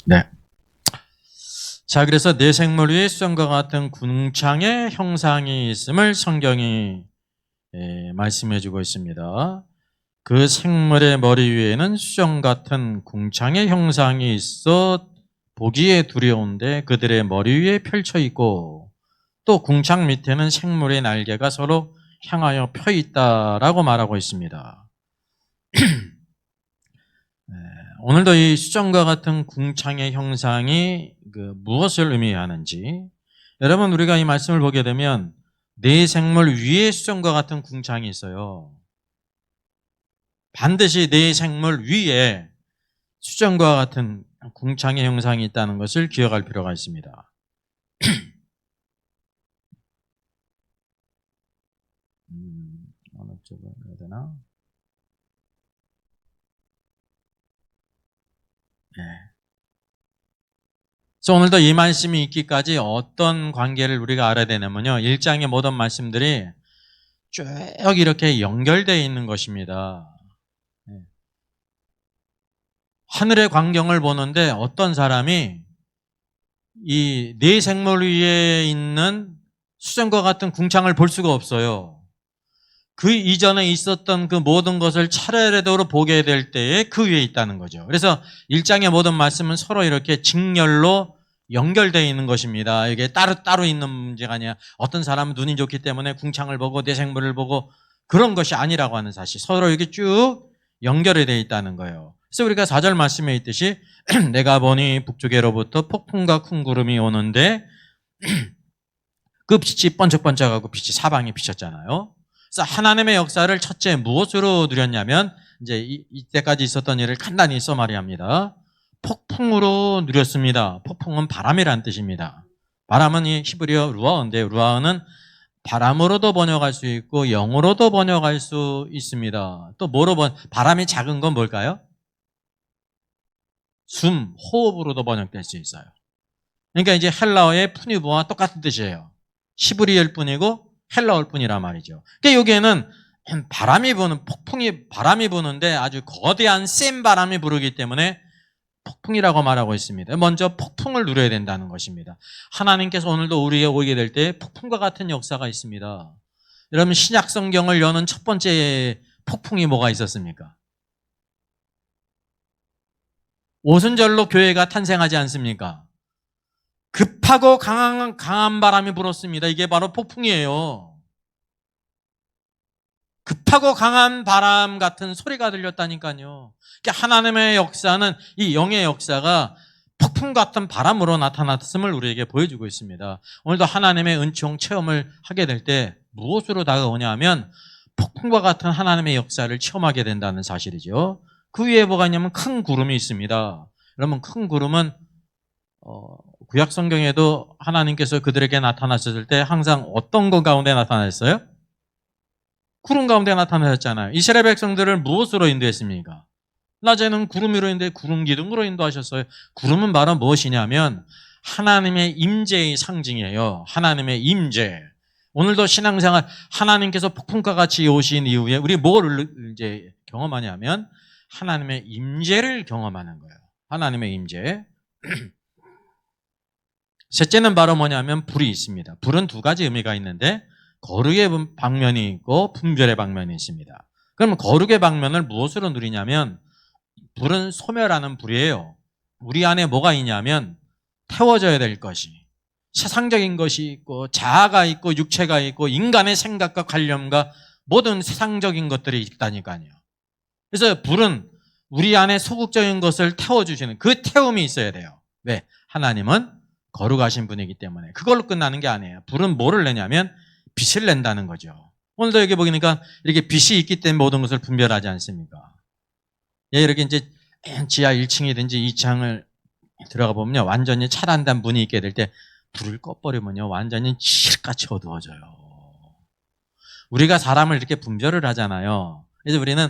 네. 자, 그래서 내 생물 위에 수정과 같은 궁창의 형상이 있음을 성경이 말씀해주고 있습니다. 그 생물의 머리 위에는 수정 같은 궁창의 형상이 있어 보기에 두려운데 그들의 머리 위에 펼쳐 있고 또 궁창 밑에는 생물의 날개가 서로 향하여 펴 있다라고 말하고 있습니다. 오늘도 이 수정과 같은 궁창의 형상이 무엇을 의미하는지, 여러분 우리가 이 말씀을 보게 되면 내 생물 위에 수정과 같은 궁창이 있어요. 반드시 내 생물 위에 수정과 같은 궁창의 형상이 있다는 것을 기억할 필요가 있습니다. 어느 쪽으로 해야 되나? 네. 그래서 오늘도 이 말씀이 있기까지 어떤 관계를 우리가 알아야 되냐면요, 1장의 모든 말씀들이 쭉 이렇게 연결되어 있는 것입니다. 하늘의 광경을 보는데 어떤 사람이 이 네 생물 위에 있는 수정과 같은 궁창을 볼 수가 없어요. 그 이전에 있었던 그 모든 것을 차례대로 보게 될 때에 그 위에 있다는 거죠. 그래서 1장의 모든 말씀은 서로 이렇게 직렬로 연결되어 있는 것입니다. 이게 따로 있는 문제가 아니야. 어떤 사람은 눈이 좋기 때문에 궁창을 보고 내 생물을 보고 그런 것이 아니라고 하는 사실. 서로 이렇게 쭉 연결이 되어 있다는 거예요. 그래서 우리가 4절 말씀에 있듯이 내가 보니 북쪽에로부터 폭풍과 큰 구름이 오는데 그 빛이 번쩍번쩍하고 빛이 사방에 비쳤잖아요. 그래서 하나님의 역사를 첫째 무엇으로 누렸냐면 이제 이때까지 있었던 일을 간단히 써마리합니다. 폭풍으로 누렸습니다. 폭풍은 바람이란 뜻입니다. 바람은 이 히브리어 루아어인데 루아어는 바람으로도 번역할 수 있고 영어로도 번역할 수 있습니다. 또 뭐로 바람이 작은 건 뭘까요? 숨, 호흡으로도 번역될 수 있어요. 그러니까 이제 헬라어의 푸니부와 똑같은 뜻이에요. 히브리어일 뿐이고 헬라어일 뿐이란 말이죠. 그러니까 여기에는 바람이 부는, 바람이 부는데 아주 거대한 센 바람이 부르기 때문에 폭풍이라고 말하고 있습니다. 먼저 폭풍을 누려야 된다는 것입니다. 하나님께서 오늘도 우리에게 오게 될 때 폭풍과 같은 역사가 있습니다. 여러분 신약 성경을 여는 첫 번째 폭풍이 뭐가 있었습니까? 오순절로 교회가 탄생하지 않습니까? 급하고 강한 바람이 불었습니다. 이게 바로 폭풍이에요. 급하고 강한 바람 같은 소리가 들렸다니까요. 하나님의 역사는, 이 영의 역사가 폭풍 같은 바람으로 나타났음을 우리에게 보여주고 있습니다. 오늘도 하나님의 은총 체험을 하게 될 때 무엇으로 다가오냐 하면 폭풍과 같은 하나님의 역사를 체험하게 된다는 사실이죠. 그 위에 뭐가 있냐면 큰 구름이 있습니다. 여러분 큰 구름은 구약 성경에도 하나님께서 그들에게 나타나셨을 때 항상 어떤 것 가운데 나타나셨어요? 구름 가운데 나타나셨잖아요. 이스라엘 백성들을 무엇으로 인도했습니까? 낮에는 구름 위로 인도해 구름 기둥으로 인도하셨어요. 구름은 바로 무엇이냐면 하나님의 임재의 상징이에요. 하나님의 임재. 오늘도 신앙생활 하나님께서 폭풍과 같이 오신 이후에 우리 뭘 이제 경험하냐면 하나님의 임재를 경험하는 거예요. 하나님의 임재. 셋째는 바로 뭐냐면 불이 있습니다. 불은 두 가지 의미가 있는데 거룩의 방면이 있고 분별의 방면이 있습니다. 그러면 거룩의 방면을 무엇으로 누리냐면 불은 소멸하는 불이에요. 우리 안에 뭐가 있냐면 태워져야 될 것이, 세상적인 것이 있고 자아가 있고 육체가 있고 인간의 생각과 관념과 모든 세상적인 것들이 있다니까요. 그래서 불은 우리 안에 소극적인 것을 태워주시는 그 태움이 있어야 돼요. 왜? 하나님은 거룩하신 분이기 때문에. 그걸로 끝나는 게 아니에요. 불은 뭐를 내냐면 빛을 낸다는 거죠. 오늘도 여기 보니까 이렇게 빛이 있기 때문에 모든 것을 분별하지 않습니까? 예, 이렇게 이제 지하 1층이든지 2층을 들어가 보면요, 완전히 차단된 문이 있게 될 때 불을 꺼버리면요, 완전히 칠같이 어두워져요. 우리가 사람을 이렇게 분별을 하잖아요. 그래서 우리는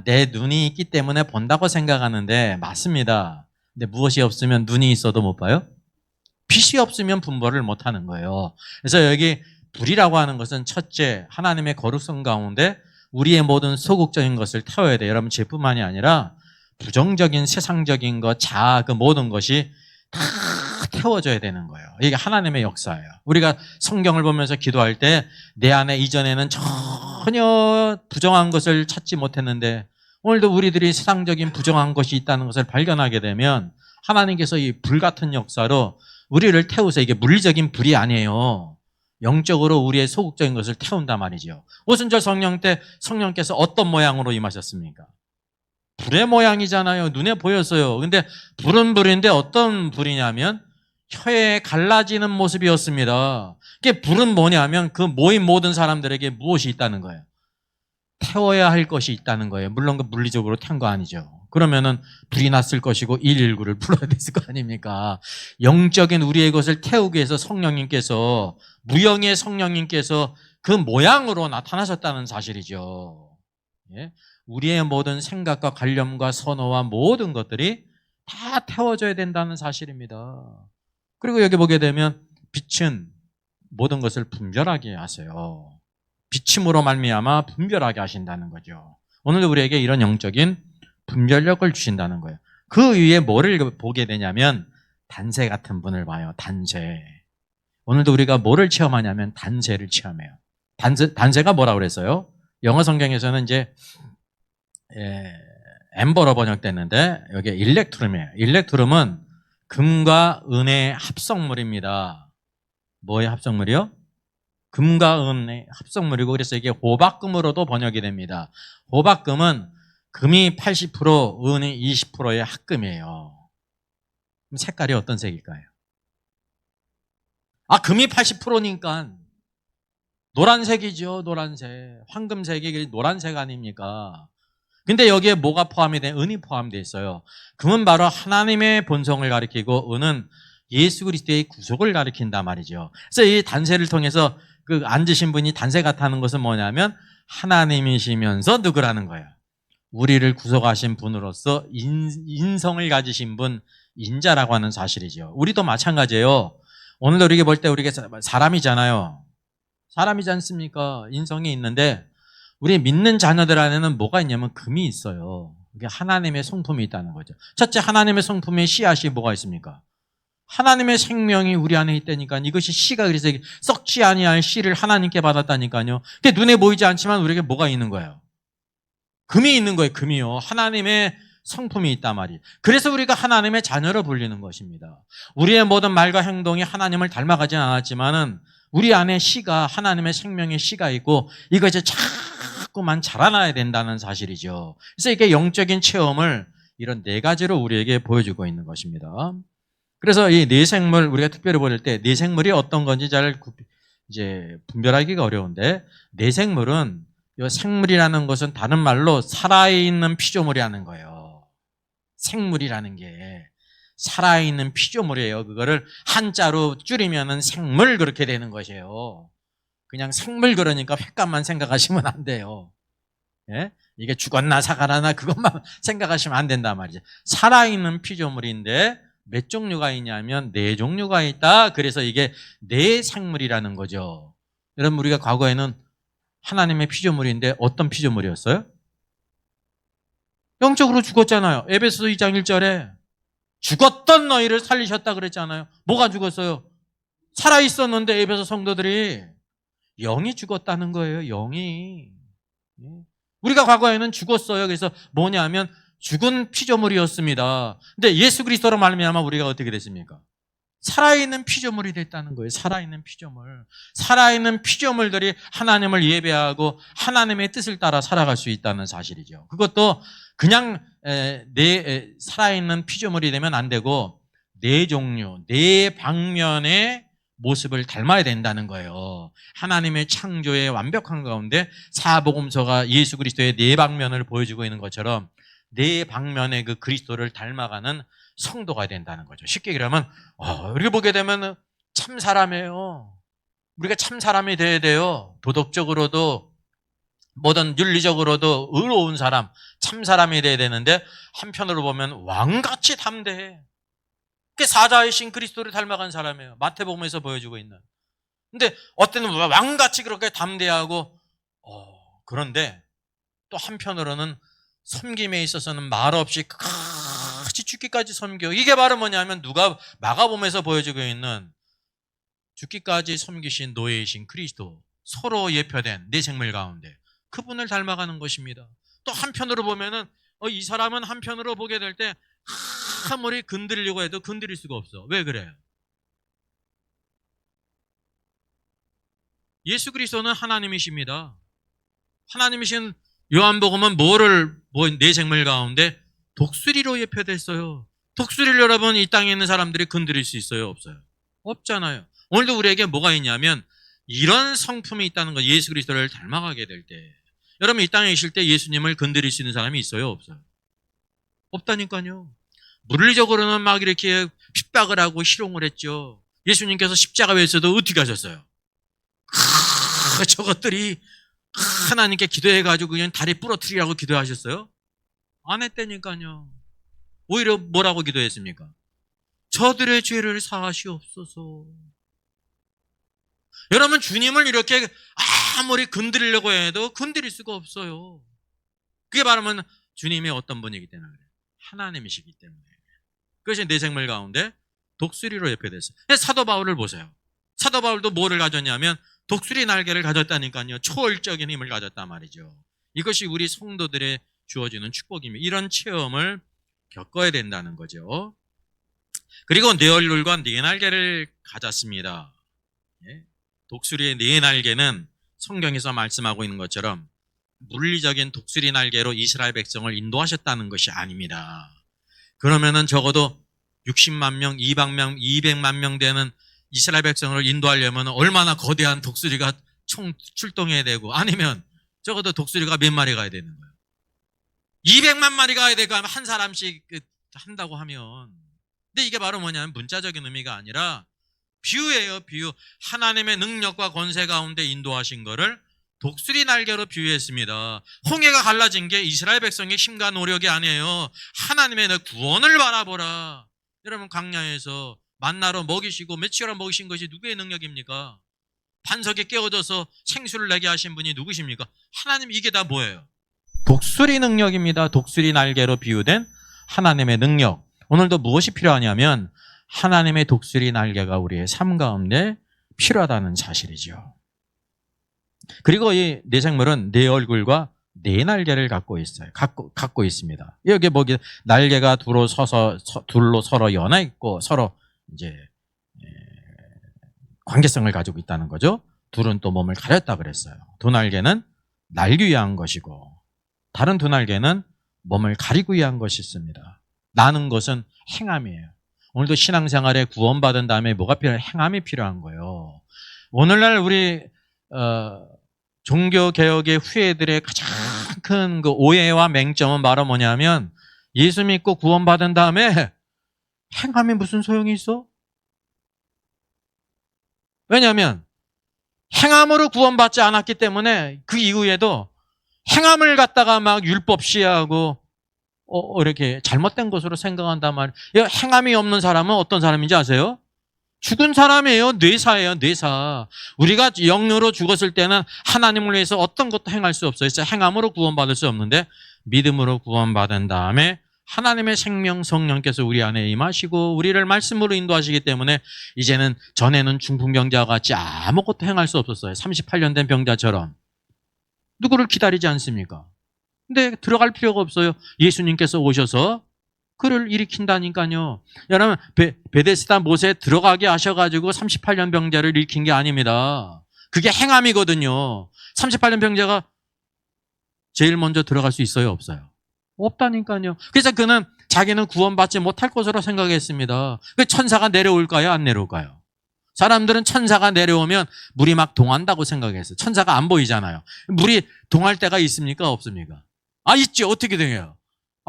내 눈이 있기 때문에 본다고 생각하는데 맞습니다. 근데 무엇이 없으면 눈이 있어도 못 봐요? 빛이 없으면 분별을 못 하는 거예요. 그래서 여기 불이라고 하는 것은 첫째, 하나님의 거룩성 가운데 우리의 모든 소극적인 것을 태워야 돼요. 여러분, 죄뿐만이 아니라 부정적인 세상적인 것, 자아, 그 모든 것이 다 태워져야 되는 거예요. 이게 하나님의 역사예요. 우리가 성경을 보면서 기도할 때 내 안에 이전에는 전혀 부정한 것을 찾지 못했는데 오늘도 우리들이 세상적인 부정한 것이 있다는 것을 발견하게 되면 하나님께서 이 불같은 역사로 우리를 태우서, 이게 물리적인 불이 아니에요. 영적으로 우리의 소극적인 것을 태운단 말이죠. 오순절 성령 때 성령께서 어떤 모양으로 임하셨습니까? 불의 모양이잖아요. 눈에 보였어요. 근데 불은 불인데 어떤 불이냐면 혀에 갈라지는 모습이었습니다. 그게 불은 뭐냐면 그 모인 모든 사람들에게 무엇이 있다는 거예요? 태워야 할 것이 있다는 거예요. 물론 그 물리적으로 태운 거 아니죠. 그러면은 불이 났을 것이고 119를 불러야 됐을 거 아닙니까? 영적인 우리의 것을 태우기 위해서 성령님께서, 무영의 성령님께서 그 모양으로 나타나셨다는 사실이죠. 예? 우리의 모든 생각과 관념과 선호와 모든 것들이 다 태워져야 된다는 사실입니다. 그리고 여기 보게 되면 빛은 모든 것을 분별하게 하세요. 비침으로 말미암아 분별하게 하신다는 거죠. 오늘도 우리에게 이런 영적인 분별력을 주신다는 거예요. 그 위에 뭐를 보게 되냐면 단세 같은 분을 봐요. 단세. 오늘도 우리가 뭐를 체험하냐면 단세를 체험해요. 단세가 뭐라고 그랬어요? 영어 성경에서는 이제 엠버로 번역됐는데 여기 일렉트룸이에요. 일렉트룸은 금과 은의 합성물입니다. 뭐의 합성물이요? 금과 은의 합성물이고, 그래서 이게 호박금으로도 번역이 됩니다. 호박금은 금이 80%, 은이 20%의 합금이에요. 그럼 색깔이 어떤 색일까요? 금이 80%니까 노란색이죠. 노란색. 황금색이 노란색 아닙니까? 근데 여기에 뭐가 포함이 돼? 은이 포함되어 있어요. 금은 바로 하나님의 본성을 가리키고 은은 예수 그리스도의 구속을 가리킨단 말이죠. 그래서 이 단세를 통해서 그 앉으신 분이 단세 같다는 것은 뭐냐면 하나님이시면서 누구라는 거예요? 우리를 구속하신 분으로서 인성을 가지신 분, 인자라고 하는 사실이죠. 우리도 마찬가지예요. 오늘도 우리가 볼 때 우리가 사람이잖아요. 사람이지 않습니까? 인성이 있는데 우리 믿는 자녀들 안에는 뭐가 있냐면 금이 있어요. 이게 하나님의 성품이 있다는 거죠. 첫째, 하나님의 성품의 씨앗이 뭐가 있습니까? 하나님의 생명이 우리 안에 있다니까. 이것이 씨가, 그래서 썩지 아니할 씨를 하나님께 받았다니까요. 그게 눈에 보이지 않지만 우리에게 뭐가 있는 거예요? 금이 있는 거예요. 금이요. 하나님의 성품이 있단 말이에요. 그래서 우리가 하나님의 자녀로 불리는 것입니다. 우리의 모든 말과 행동이 하나님을 닮아가지는 않았지만은 우리 안에 씨가, 하나님의 생명의 씨가 있고 이것이 자꾸만 자라나야 된다는 사실이죠. 그래서 이게 영적인 체험을 이런 네 가지로 우리에게 보여주고 있는 것입니다. 그래서 이 내생물, 우리가 특별히 볼 때 내생물이 어떤 건지 잘 이제 분별하기가 어려운데, 내생물은 이 생물이라는 것은 다른 말로 살아있는 피조물이라는 거예요. 생물이라는 게 살아있는 피조물이에요. 그거를 한자로 줄이면은 생물, 그렇게 되는 것이에요. 그냥 생물 그러니까 횟감만 생각하시면 안 돼요. 예? 이게 죽었나 살아나 그것만 생각하시면 안 된단 말이죠. 살아있는 피조물인데 몇 종류가 있냐면 네 종류가 있다. 그래서 이게 네 생물이라는 거죠. 여러분, 우리가 과거에는 하나님의 피조물인데 어떤 피조물이었어요? 영적으로 죽었잖아요. 에베소서 2장 1절에 죽었던 너희를 살리셨다 그랬잖아요. 뭐가 죽었어요? 살아있었는데 에베소 성도들이 영이 죽었다는 거예요. 영이. 우리가 과거에는 죽었어요. 그래서 뭐냐면 죽은 피조물이었습니다. 근데 예수 그리스도로 말미암아 우리가 어떻게 됐습니까? 살아있는 피조물이 됐다는 거예요. 살아있는 피조물. 살아있는 피조물들이 하나님을 예배하고 하나님의 뜻을 따라 살아갈 수 있다는 사실이죠. 그것도 그냥 살아있는 피조물이 되면 안 되고 네 종류, 네 방면의 모습을 닮아야 된다는 거예요. 하나님의 창조의 완벽한 가운데 사복음서가 예수 그리스도의 네 방면을 보여주고 있는 것처럼 네 방면의 그 그리스도를 닮아가는 성도가 된다는 거죠. 쉽게 얘기하면 우리가 보게 되면 참 사람이에요. 우리가 참 사람이 돼야 돼요. 도덕적으로도 뭐든 윤리적으로도 의로운 사람, 참 사람이 돼야 되는데 한편으로 보면 왕같이 담대해. 그게 사자이신 그리스도를 닮아간 사람이에요. 마태복음에서 보여주고 있는. 근데 어떤 왕같이 그렇게 담대하고 그런데 또 한편으로는 섬김에 있어서는 말없이 끝까지 죽기까지 섬겨. 이게 바로 뭐냐면 누가 마가복음에서 보여주고 있는 죽기까지 섬기신 노예이신 그리스도, 서로 예표된 내 생물 가운데 그분을 닮아가는 것입니다. 또 한편으로 보면은 이 사람은 한편으로 보게 될 때 아무리 건드리려고 해도 건드릴 수가 없어. 왜 그래요? 예수 그리스도는 하나님이십니다. 하나님이신 요한복음은 내 생물 가운데 독수리로 예표됐어요. 독수리를 여러분 이 땅에 있는 사람들이 건드릴 수 있어요? 없어요? 없잖아요. 오늘도 우리에게 뭐가 있냐면 이런 성품이 있다는 거. 예수 그리스도를 닮아가게 될 때 여러분 이 땅에 계실 때 예수님을 건드릴 수 있는 사람이 있어요? 없어요? 없다니까요. 물리적으로는 막 이렇게 핍박을 하고 희롱을 했죠. 예수님께서 십자가에서도 어떻게 하셨어요? 저것들이 하나님께 기도해가지고 그냥 다리 부러뜨리라고 기도하셨어요? 안 했다니까요. 오히려 뭐라고 기도했습니까? 저들의 죄를 사하시옵소서. 여러분 주님을 이렇게 아무리 건드리려고 해도 건드릴 수가 없어요. 그게 바로 주님이 어떤 분이기 때문에 그래요. 하나님이시기 때문에. 그것이 내 생물 가운데 독수리로 예표됐어요. 사도 바울을 보세요. 사도 바울도 뭐를 가졌냐면 독수리 날개를 가졌다니까요. 초월적인 힘을 가졌단 말이죠. 이것이 우리 성도들의 주어지는 축복입니다. 이런 체험을 겪어야 된다는 거죠. 그리고 네 얼굴과 네 날개를 가졌습니다. 독수리의 네 날개는 성경에서 말씀하고 있는 것처럼 물리적인 독수리 날개로 이스라엘 백성을 인도하셨다는 것이 아닙니다. 그러면은 적어도 60만 명, 200만 명 되는 이스라엘 백성을 인도하려면 얼마나 거대한 독수리가 총 출동해야 되고, 아니면 적어도 독수리가 몇 마리 가야 되는 거예요? 200만 마리 가야 되고 한 사람씩 한다고 하면. 근데 이게 바로 뭐냐면 문자적인 의미가 아니라 비유예요, 비유. 하나님의 능력과 권세 가운데 인도하신 거를 독수리 날개로 비유했습니다. 홍해가 갈라진 게 이스라엘 백성의 힘과 노력이 아니에요. 하나님의 너 구원을 바라보라. 여러분 광야에서 만나로 먹이시고 며칠을 먹이신 것이 누구의 능력입니까? 반석에 깨어져서 생수를 내게 하신 분이 누구십니까? 하나님. 이게 다 뭐예요? 독수리 능력입니다. 독수리 날개로 비유된 하나님의 능력. 오늘도 무엇이 필요하냐면 하나님의 독수리 날개가 우리의 삶 가운데 필요하다는 사실이죠. 그리고 이 네 생물은 네 얼굴과 네 날개를 갖고 있어요. 갖고 있습니다. 여기 날개가 둘로 서로 연하 있고 서로 이제 관계성을 가지고 있다는 거죠. 둘은 또 몸을 가렸다 그랬어요. 두 날개는 날기 위한 것이고 다른 두 날개는 몸을 가리기 위한 것이 있습니다. 나는 것은 행함이에요. 오늘도 신앙생활에 구원받은 다음에 뭐가 필요해요? 행함이 필요한 거예요. 오늘날 우리 종교개혁의 후예들의 가장 큰 그 오해와 맹점은 바로 뭐냐면 예수 믿고 구원받은 다음에 행함이 무슨 소용이 있어? 왜냐하면 행함으로 구원받지 않았기 때문에 그 이후에도 행함을 갖다가 막 율법 시하고 이렇게 잘못된 것으로 생각한단 말이에요. 행함이 없는 사람은 어떤 사람인지 아세요? 죽은 사람이에요. 뇌사예요. 뇌사. 우리가 영으로 죽었을 때는 하나님을 위해서 어떤 것도 행할 수 없어요. 그래서 행함으로 구원받을 수 없는데 믿음으로 구원받은 다음에 하나님의 생명 성령께서 우리 안에 임하시고 우리를 말씀으로 인도하시기 때문에 이제는 전에는 중풍병자와 같이 아무것도 행할 수 없었어요. 38년 된 병자처럼. 누구를 기다리지 않습니까? 근데 들어갈 필요가 없어요. 예수님께서 오셔서 그를 일으킨다니까요. 여러분 베데스다 못에 들어가게 하셔가지고 38년 병자를 일으킨 게 아닙니다. 그게 행함이거든요. 38년 병자가 제일 먼저 들어갈 수 있어요? 없어요? 없다니까요. 그래서 그는 자기는 구원받지 못할 것으로 생각했습니다. 천사가 내려올까요? 안 내려올까요? 사람들은 천사가 내려오면 물이 막 동한다고 생각했어요. 천사가 안 보이잖아요. 물이 동할 때가 있습니까? 없습니까? 있죠. 어떻게 돼요?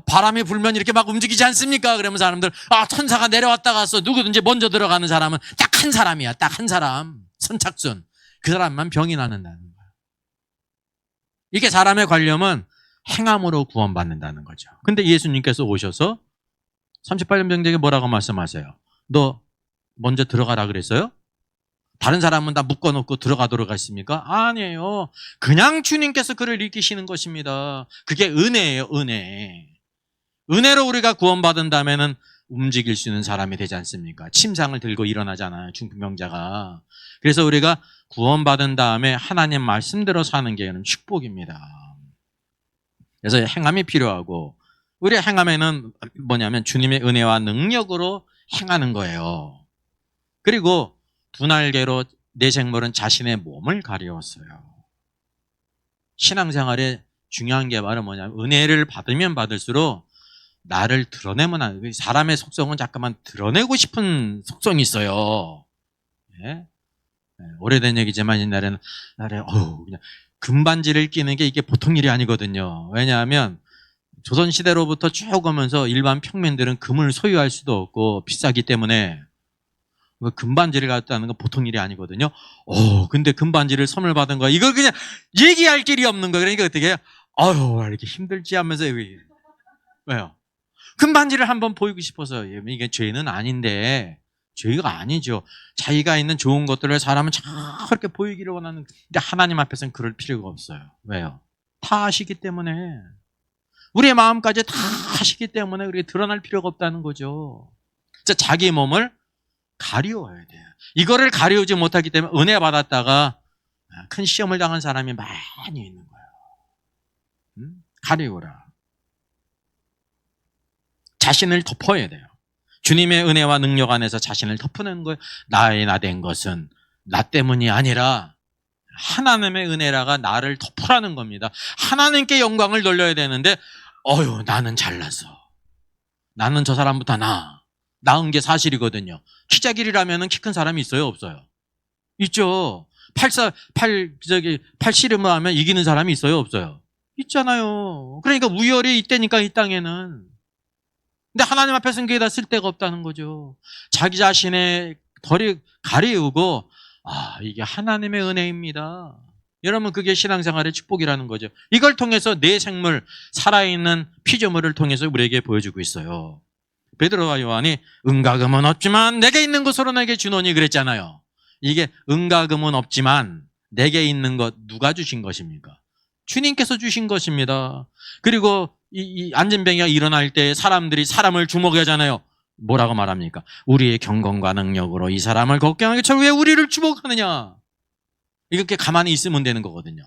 바람이 불면 이렇게 막 움직이지 않습니까? 그러면 사람들 천사가 내려왔다 갔어. 누구든지 먼저 들어가는 사람은 딱 한 사람이야. 딱 한 사람. 선착순. 그 사람만 병이 나는다는 거야. 이게 사람의 관념은 행함으로 구원받는다는 거죠. 근데 예수님께서 오셔서 38년 병자에게 뭐라고 말씀하세요? 너 먼저 들어가라 그랬어요? 다른 사람은 다 묶어놓고 들어가도록 했습니까? 아니에요. 그냥 주님께서 그를 일으키시는 것입니다. 그게 은혜예요. 은혜. 은혜로 우리가 구원받은 다음에는 움직일 수 있는 사람이 되지 않습니까? 침상을 들고 일어나잖아요, 중풍병자가. 그래서 우리가 구원받은 다음에 하나님 말씀대로 사는 게 축복입니다. 그래서 행함이 필요하고, 우리의 행함에는 뭐냐면 주님의 은혜와 능력으로 행하는 거예요. 그리고 두 날개로 내 생물은 자신의 몸을 가리웠어요. 신앙생활에 중요한 게 바로 뭐냐면 은혜를 받으면 받을수록 나를 드러내면 안 돼. 사람의 속성은 잠깐만 드러내고 싶은 속성이 있어요. 예? 오래된 얘기지만 옛날에는 그냥 금반지를 끼는 게 이게 보통 일이 아니거든요. 왜냐하면 조선시대로부터 쭉 오면서 일반 평민들은 금을 소유할 수도 없고 비싸기 때문에 금반지를 갖다는 건 보통 일이 아니거든요. 근데 금반지를 선물 받은 거야. 이걸 그냥 얘기할 길이 없는 거예요. 그러니까 어떻게 해요? 이렇게 힘들지 하면서 왜요? 금반지를 한번 보이고 싶어서. 이게 죄는 아닌데, 죄가 아니죠. 자기가 있는 좋은 것들을 사람은 저렇게 보이기를 원하는. 근데 하나님 앞에서는 그럴 필요가 없어요. 왜요? 다 아시기 때문에. 우리의 마음까지 다 아시기 때문에 우리가 드러날 필요가 없다는 거죠. 자기 몸을 가리워야 돼요. 이거를 가리우지 못하기 때문에 은혜 받았다가 큰 시험을 당한 사람이 많이 있는 거예요. 가리우라. 자신을 덮어야 돼요. 주님의 은혜와 능력 안에서 자신을 덮어내는 거예요. 나의 나 된 것은 나 때문이 아니라 하나님의 은혜라가 나를 덮으라는 겁니다. 하나님께 영광을 돌려야 되는데 나는 잘났어. 나는 저 사람보다 나은 게 사실이거든요. 키자길이라면 키 큰 사람이 있어요, 없어요? 있죠. 팔씨름을 하면 이기는 사람이 있어요, 없어요? 있잖아요. 그러니까 우열이 있다니까, 이 땅에는. 근데 하나님 앞에서는 그게 다 쓸데가 없다는 거죠. 자기 자신의 덜이 가리우고 이게 하나님의 은혜입니다. 여러분, 그게 신앙생활의 축복이라는 거죠. 이걸 통해서 내 생물, 살아있는 피조물을 통해서 우리에게 보여주고 있어요. 베드로와 요한이 은과 금은 없지만 내게 있는 것으로 내게 주노니 그랬잖아요. 이게 은과 금은 없지만 내게 있는 것 누가 주신 것입니까? 주님께서 주신 것입니다. 그리고 이 안진병이가 일어날 때 사람들이 사람을 주목하잖아요. 뭐라고 말합니까? 우리의 경건과 능력으로 이 사람을 걷게 하는 게 왜 우리를 주목하느냐? 이렇게 가만히 있으면 되는 거거든요.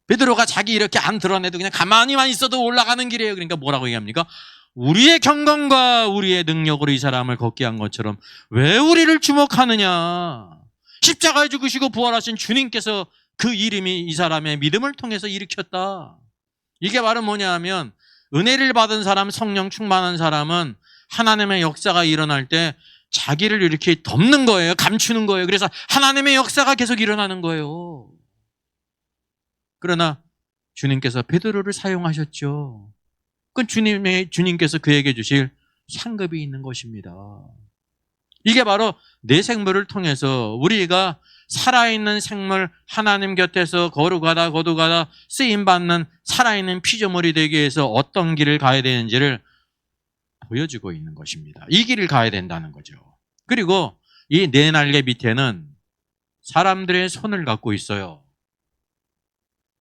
베드로가 자기 이렇게 안 드러내도 그냥 가만히만 있어도 올라가는 길이에요. 그러니까 뭐라고 얘기합니까? 우리의 경건과 우리의 능력으로 이 사람을 걷게 한 것처럼 왜 우리를 주목하느냐? 십자가에 죽으시고 부활하신 주님께서 그 이름이 이 사람의 믿음을 통해서 일으켰다. 이게 바로 뭐냐 하면 은혜를 받은 사람, 성령 충만한 사람은 하나님의 역사가 일어날 때 자기를 이렇게 덮는 거예요. 감추는 거예요. 그래서 하나님의 역사가 계속 일어나는 거예요. 그러나 주님께서 베드로를 사용하셨죠. 그건 주님께서 그에게 주실 상급이 있는 것입니다. 이게 바로 내 생물을 통해서 우리가 살아있는 생물, 하나님 곁에서 거룩하다 쓰임받는 살아있는 피조물이 되기 위해서 어떤 길을 가야 되는지를 보여주고 있는 것입니다. 이 길을 가야 된다는 거죠. 그리고 이 네 날개 밑에는 사람들의 손을 갖고 있어요.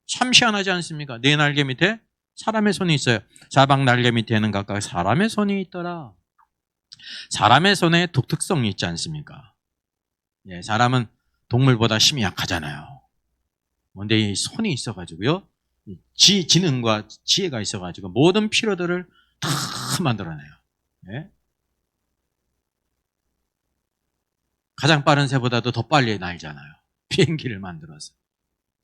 참 희한하지 않습니까? 네 날개 밑에 사람의 손이 있어요. 사방 날개 밑에는 각각 사람의 손이 있더라. 사람의 손에 독특성이 있지 않습니까? 예, 사람은 동물보다 힘이 약하잖아요. 근데 이 손이 있어가지고요, 지능과 지혜가 있어가지고 모든 필요들을 다 만들어내요. 예? 가장 빠른 새보다도 더 빨리 날잖아요. 비행기를 만들어서,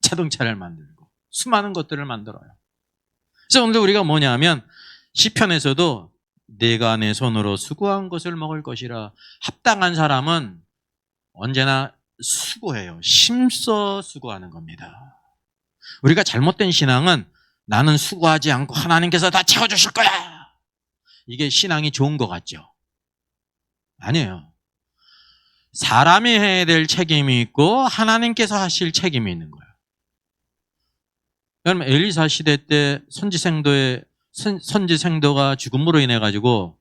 자동차를 만들고 수많은 것들을 만들어요. 그래서 오늘 우리가 뭐냐면 시편에서도 내가 내 손으로 수고한 것을 먹을 것이라. 합당한 사람은 언제나 수고해요. 힘써 수고하는 겁니다. 우리가 잘못된 신앙은 나는 수고하지 않고 하나님께서 다 채워주실 거야. 이게 신앙이 좋은 것 같죠? 아니에요. 사람이 해야 될 책임이 있고 하나님께서 하실 책임이 있는 거예요. 여러분, 엘리사 시대 때 선지생도가 죽음으로 인해 가지고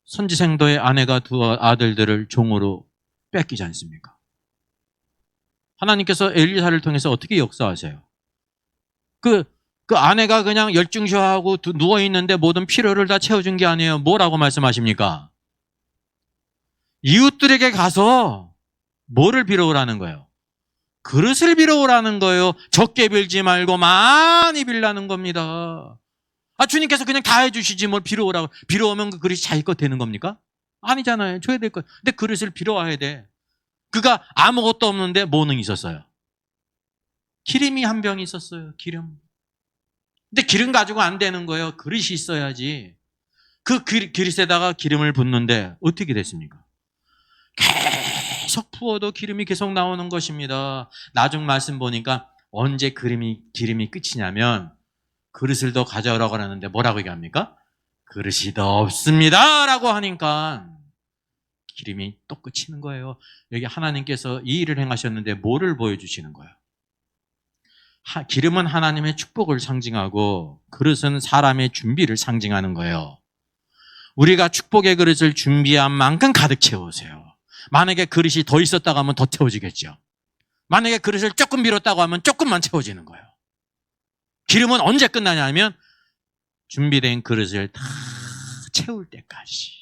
선지생도의 아내가 두 아들들을 종으로 뺏기지 않습니까? 하나님께서 엘리사를 통해서 어떻게 역사하세요? 그 그 아내가 그냥 열중쇼하고 누워있는데 모든 필요를 다 채워준 게 아니에요. 뭐라고 말씀하십니까? 이웃들에게 가서 뭐를 빌어오라는 거예요? 그릇을 빌어오라는 거예요. 적게 빌지 말고 많이 빌라는 겁니다. 주님께서 그냥 다 해주시지 뭘 빌어오라고. 빌어오면 그 그릇이 자기 것 되는 겁니까? 아니잖아요. 줘야 될 거. 근데 그릇을 빌어와야 돼. 그가 아무것도 없는데 뭐는 있었어요? 기름이 한 병 있었어요. 기름. 근데 기름 가지고 안 되는 거예요. 그릇이 있어야지. 그 그릇에다가 기름을 붓는데 어떻게 됐습니까? 계속 부어도 기름이 계속 나오는 것입니다. 나중 말씀 보니까 언제 기름이 끝이냐면 그릇을 더 가져오라고 하는데 뭐라고 얘기합니까? 그릇이 더 없습니다 라고 하니까 기름이 또 끝이는 거예요. 여기 하나님께서 이 일을 행하셨는데 뭐를 보여주시는 거예요? 기름은 하나님의 축복을 상징하고 그릇은 사람의 준비를 상징하는 거예요. 우리가 축복의 그릇을 준비한 만큼 가득 채우세요. 만약에 그릇이 더 있었다고 하면 더 채워지겠죠. 만약에 그릇을 조금 빌었다고 하면 조금만 채워지는 거예요. 기름은 언제 끝나냐 하면 준비된 그릇을 다 채울 때까지.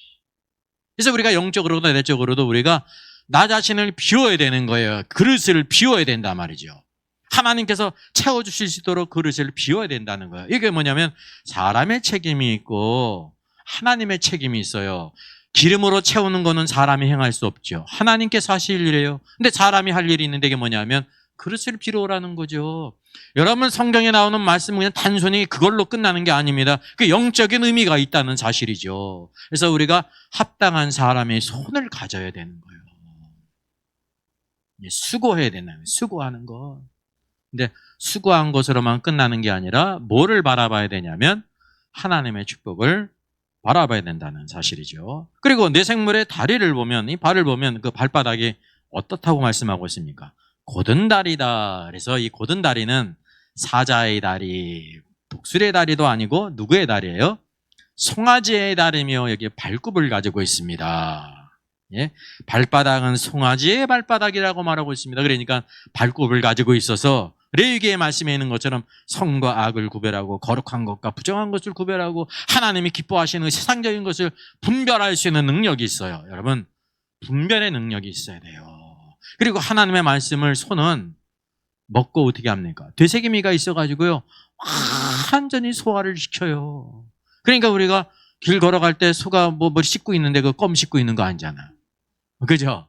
그래서 우리가 영적으로도 내적으로도 우리가 나 자신을 비워야 되는 거예요. 그릇을 비워야 된단 말이죠. 하나님께서 채워주실 수 있도록 그릇을 비워야 된다는 거예요. 이게 뭐냐면 사람의 책임이 있고 하나님의 책임이 있어요. 기름으로 채우는 거는 사람이 행할 수 없죠. 하나님께서 하실 일이에요. 근데 사람이 할 일이 있는데 이게 뭐냐면 그릇을 빌어오라는 거죠. 여러분 성경에 나오는 말씀은 그냥 단순히 그걸로 끝나는 게 아닙니다. 그 영적인 의미가 있다는 사실이죠. 그래서 우리가 합당한 사람의 손을 가져야 되는 거예요. 수고해야 된다는 거예요. 수고하는 것. 근데 수고한 것으로만 끝나는 게 아니라 뭐를 바라봐야 되냐면 하나님의 축복을 바라봐야 된다는 사실이죠. 그리고 내 생물의 다리를 보면, 이 발을 보면 그 발바닥이 어떻다고 말씀하고 있습니까? 곧은 다리다. 그래서 이 곧은 다리는 사자의 다리, 독수리의 다리도 아니고 누구의 다리예요? 송아지의 다리며 여기 발굽을 가지고 있습니다. 예? 발바닥은 송아지의 발바닥이라고 말하고 있습니다. 그러니까 발굽을 가지고 있어서 레위기의 말씀에 있는 것처럼 선과 악을 구별하고 거룩한 것과 부정한 것을 구별하고 하나님이 기뻐하시는 세상적인 것을 분별할 수 있는 능력이 있어요. 여러분, 분별의 능력이 있어야 돼요. 그리고 하나님의 말씀을 손은 먹고 어떻게 합니까? 되새김이가 있어가지고요 완전히 소화를 시켜요. 그러니까 우리가 길 걸어갈 때 소가 뭐 씻고 있는데 그 껌 씻고 있는 거 아니잖아. 그죠?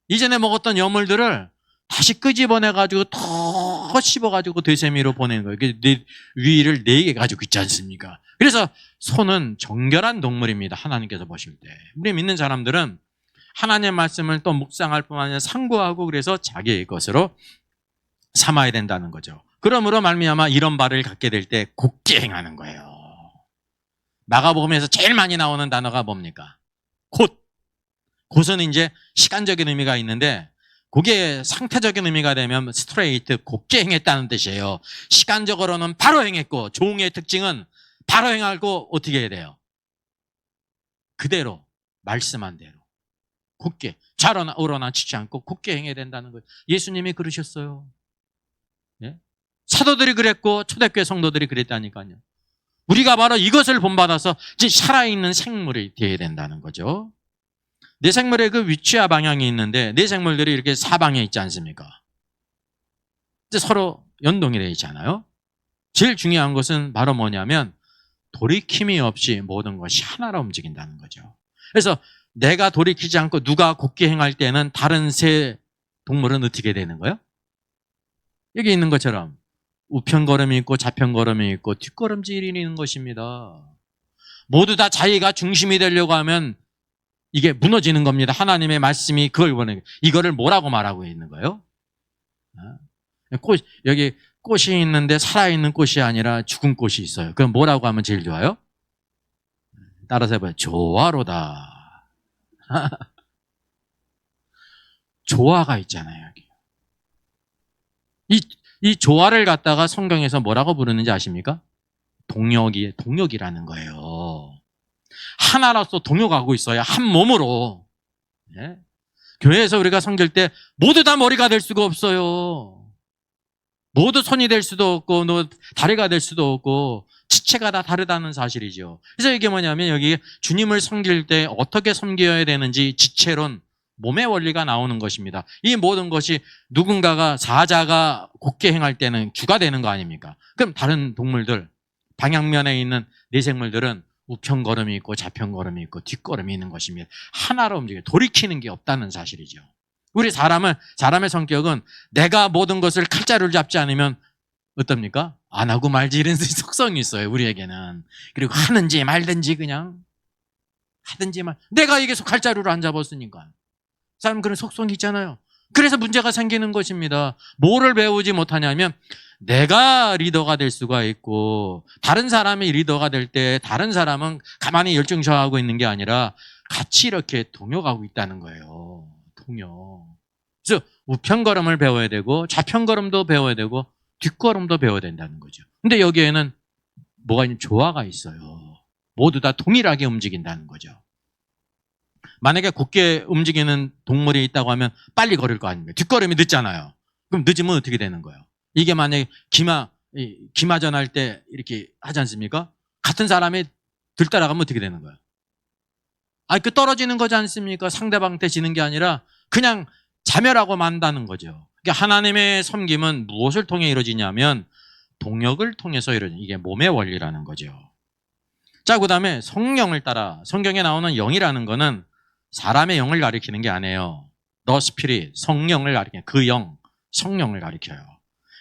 이전에 먹었던 여물들을 다시 끄집어내가지고 더 씹어가지고 되새미로 보내는 거예요. 네 위를 4개 가지고 있지 않습니까? 그래서 소는 정결한 동물입니다. 하나님께서 보실 때. 우리 믿는 사람들은 하나님의 말씀을 또 묵상할 뿐만 아니라 상고하고 그래서 자기의 것으로 삼아야 된다는 거죠. 그러므로 말미암아 이런 발을 갖게 될 때 곧게 행하는 거예요. 마가복음에서 제일 많이 나오는 단어가 뭡니까? 곧. 곧은 이제 시간적인 의미가 있는데 그게 상태적인 의미가 되면 스트레이트, 곧게 행했다는 뜻이에요. 시간적으로는 바로 행했고 종의 특징은 바로 행하고 어떻게 해야 돼요? 그대로 말씀한 대로 곧게 좌로나 우로나 치지 않고 곧게 행해야 된다는 거예요. 예수님이 그러셨어요. 예? 사도들이 그랬고 초대교회 성도들이 그랬다니까요. 우리가 바로 이것을 본받아서 이제 살아있는 생물이 되어야 된다는 거죠. 내 생물의 그 위치와 방향이 있는데 내 생물들이 이렇게 사방에 있지 않습니까? 이제 서로 연동이 되어 있잖아요. 제일 중요한 것은 바로 뭐냐면 돌이킴이 없이 모든 것이 하나로 움직인다는 거죠. 그래서 내가 돌이키지 않고 누가 곧게 행할 때는 다른 새 동물은 어떻게 되는 거예요? 여기 있는 것처럼 우편걸음이 있고 좌편걸음이 있고 뒷걸음질이 있는 것입니다. 모두 다 자기가 중심이 되려고 하면 이게 무너지는 겁니다. 하나님의 말씀이 그걸 원해요. 이거를 뭐라고 말하고 있는 거예요? 여기 꽃이 있는데 살아있는 꽃이 아니라 죽은 꽃이 있어요. 그럼 뭐라고 하면 제일 좋아요? 따라서 해봐요. 조화로다. 조화가 있잖아요. 여기. 이 조화를 갖다가 성경에서 뭐라고 부르는지 아십니까? 동역이라는 거예요. 하나로서 동역하고 있어야 한 몸으로. 예? 교회에서 우리가 섬길 때 모두 다 머리가 될 수가 없어요. 모두 손이 될 수도 없고 다리가 될 수도 없고 지체가 다 다르다는 사실이죠. 그래서 이게 뭐냐면 여기 주님을 섬길 때 어떻게 섬겨야 되는지 지체론, 몸의 원리가 나오는 것입니다. 이 모든 것이 누군가가 사자가 곧게 행할 때는 주가 되는 거 아닙니까? 그럼 다른 동물들, 방향면에 있는 내생물들은 우편걸음이 있고 좌편걸음이 있고 뒷걸음이 있는 것입니다. 하나로 움직여 돌이키는 게 없다는 사실이죠. 우리 사람의 성격은 내가 모든 것을 칼자루를 잡지 않으면 어떻습니까? 안 하고 말지 이런 속성이 있어요. 우리에게는. 그리고 하는지 말든지 그냥 하든지 말. 내가 이게 칼자루를 안 잡았으니까. 사람 그런 속성이 있잖아요. 그래서 문제가 생기는 것입니다. 뭐를 배우지 못하냐면 내가 리더가 될 수가 있고 다른 사람이 리더가 될 때 다른 사람은 가만히 열중셔하고 있는 게 아니라 같이 이렇게 동요가고 있다는 거예요. 동요. 그래서 우편걸음을 배워야 되고 좌편걸음도 배워야 되고 뒷걸음도 배워야 된다는 거죠. 근데 여기에는 뭐가 있는 조화가 있어요. 모두 다 동일하게 움직인다는 거죠. 만약에 곧게 움직이는 동물이 있다고 하면 빨리 걸을 거 아닙니까? 뒷걸음이 늦잖아요. 그럼 늦으면 어떻게 되는 거예요? 이게 만약에 기마전 할 때 이렇게 하지 않습니까? 같은 사람이 들따라가면 어떻게 되는 거예요? 그 떨어지는 거지 않습니까? 상대방한테 지는 게 아니라 그냥 자멸하고 만다는 거죠. 그러니까 하나님의 섬김은 무엇을 통해 이루어지냐면 동역을 통해서 이루어지는, 이게 몸의 원리라는 거죠. 자, 그 다음에 성령을 따라, 성경에 나오는 영이라는 거는 사람의 영을 가리키는 게 아니에요. The Spirit, 성령을 가리키는, 그 영, 성령을 가리켜요.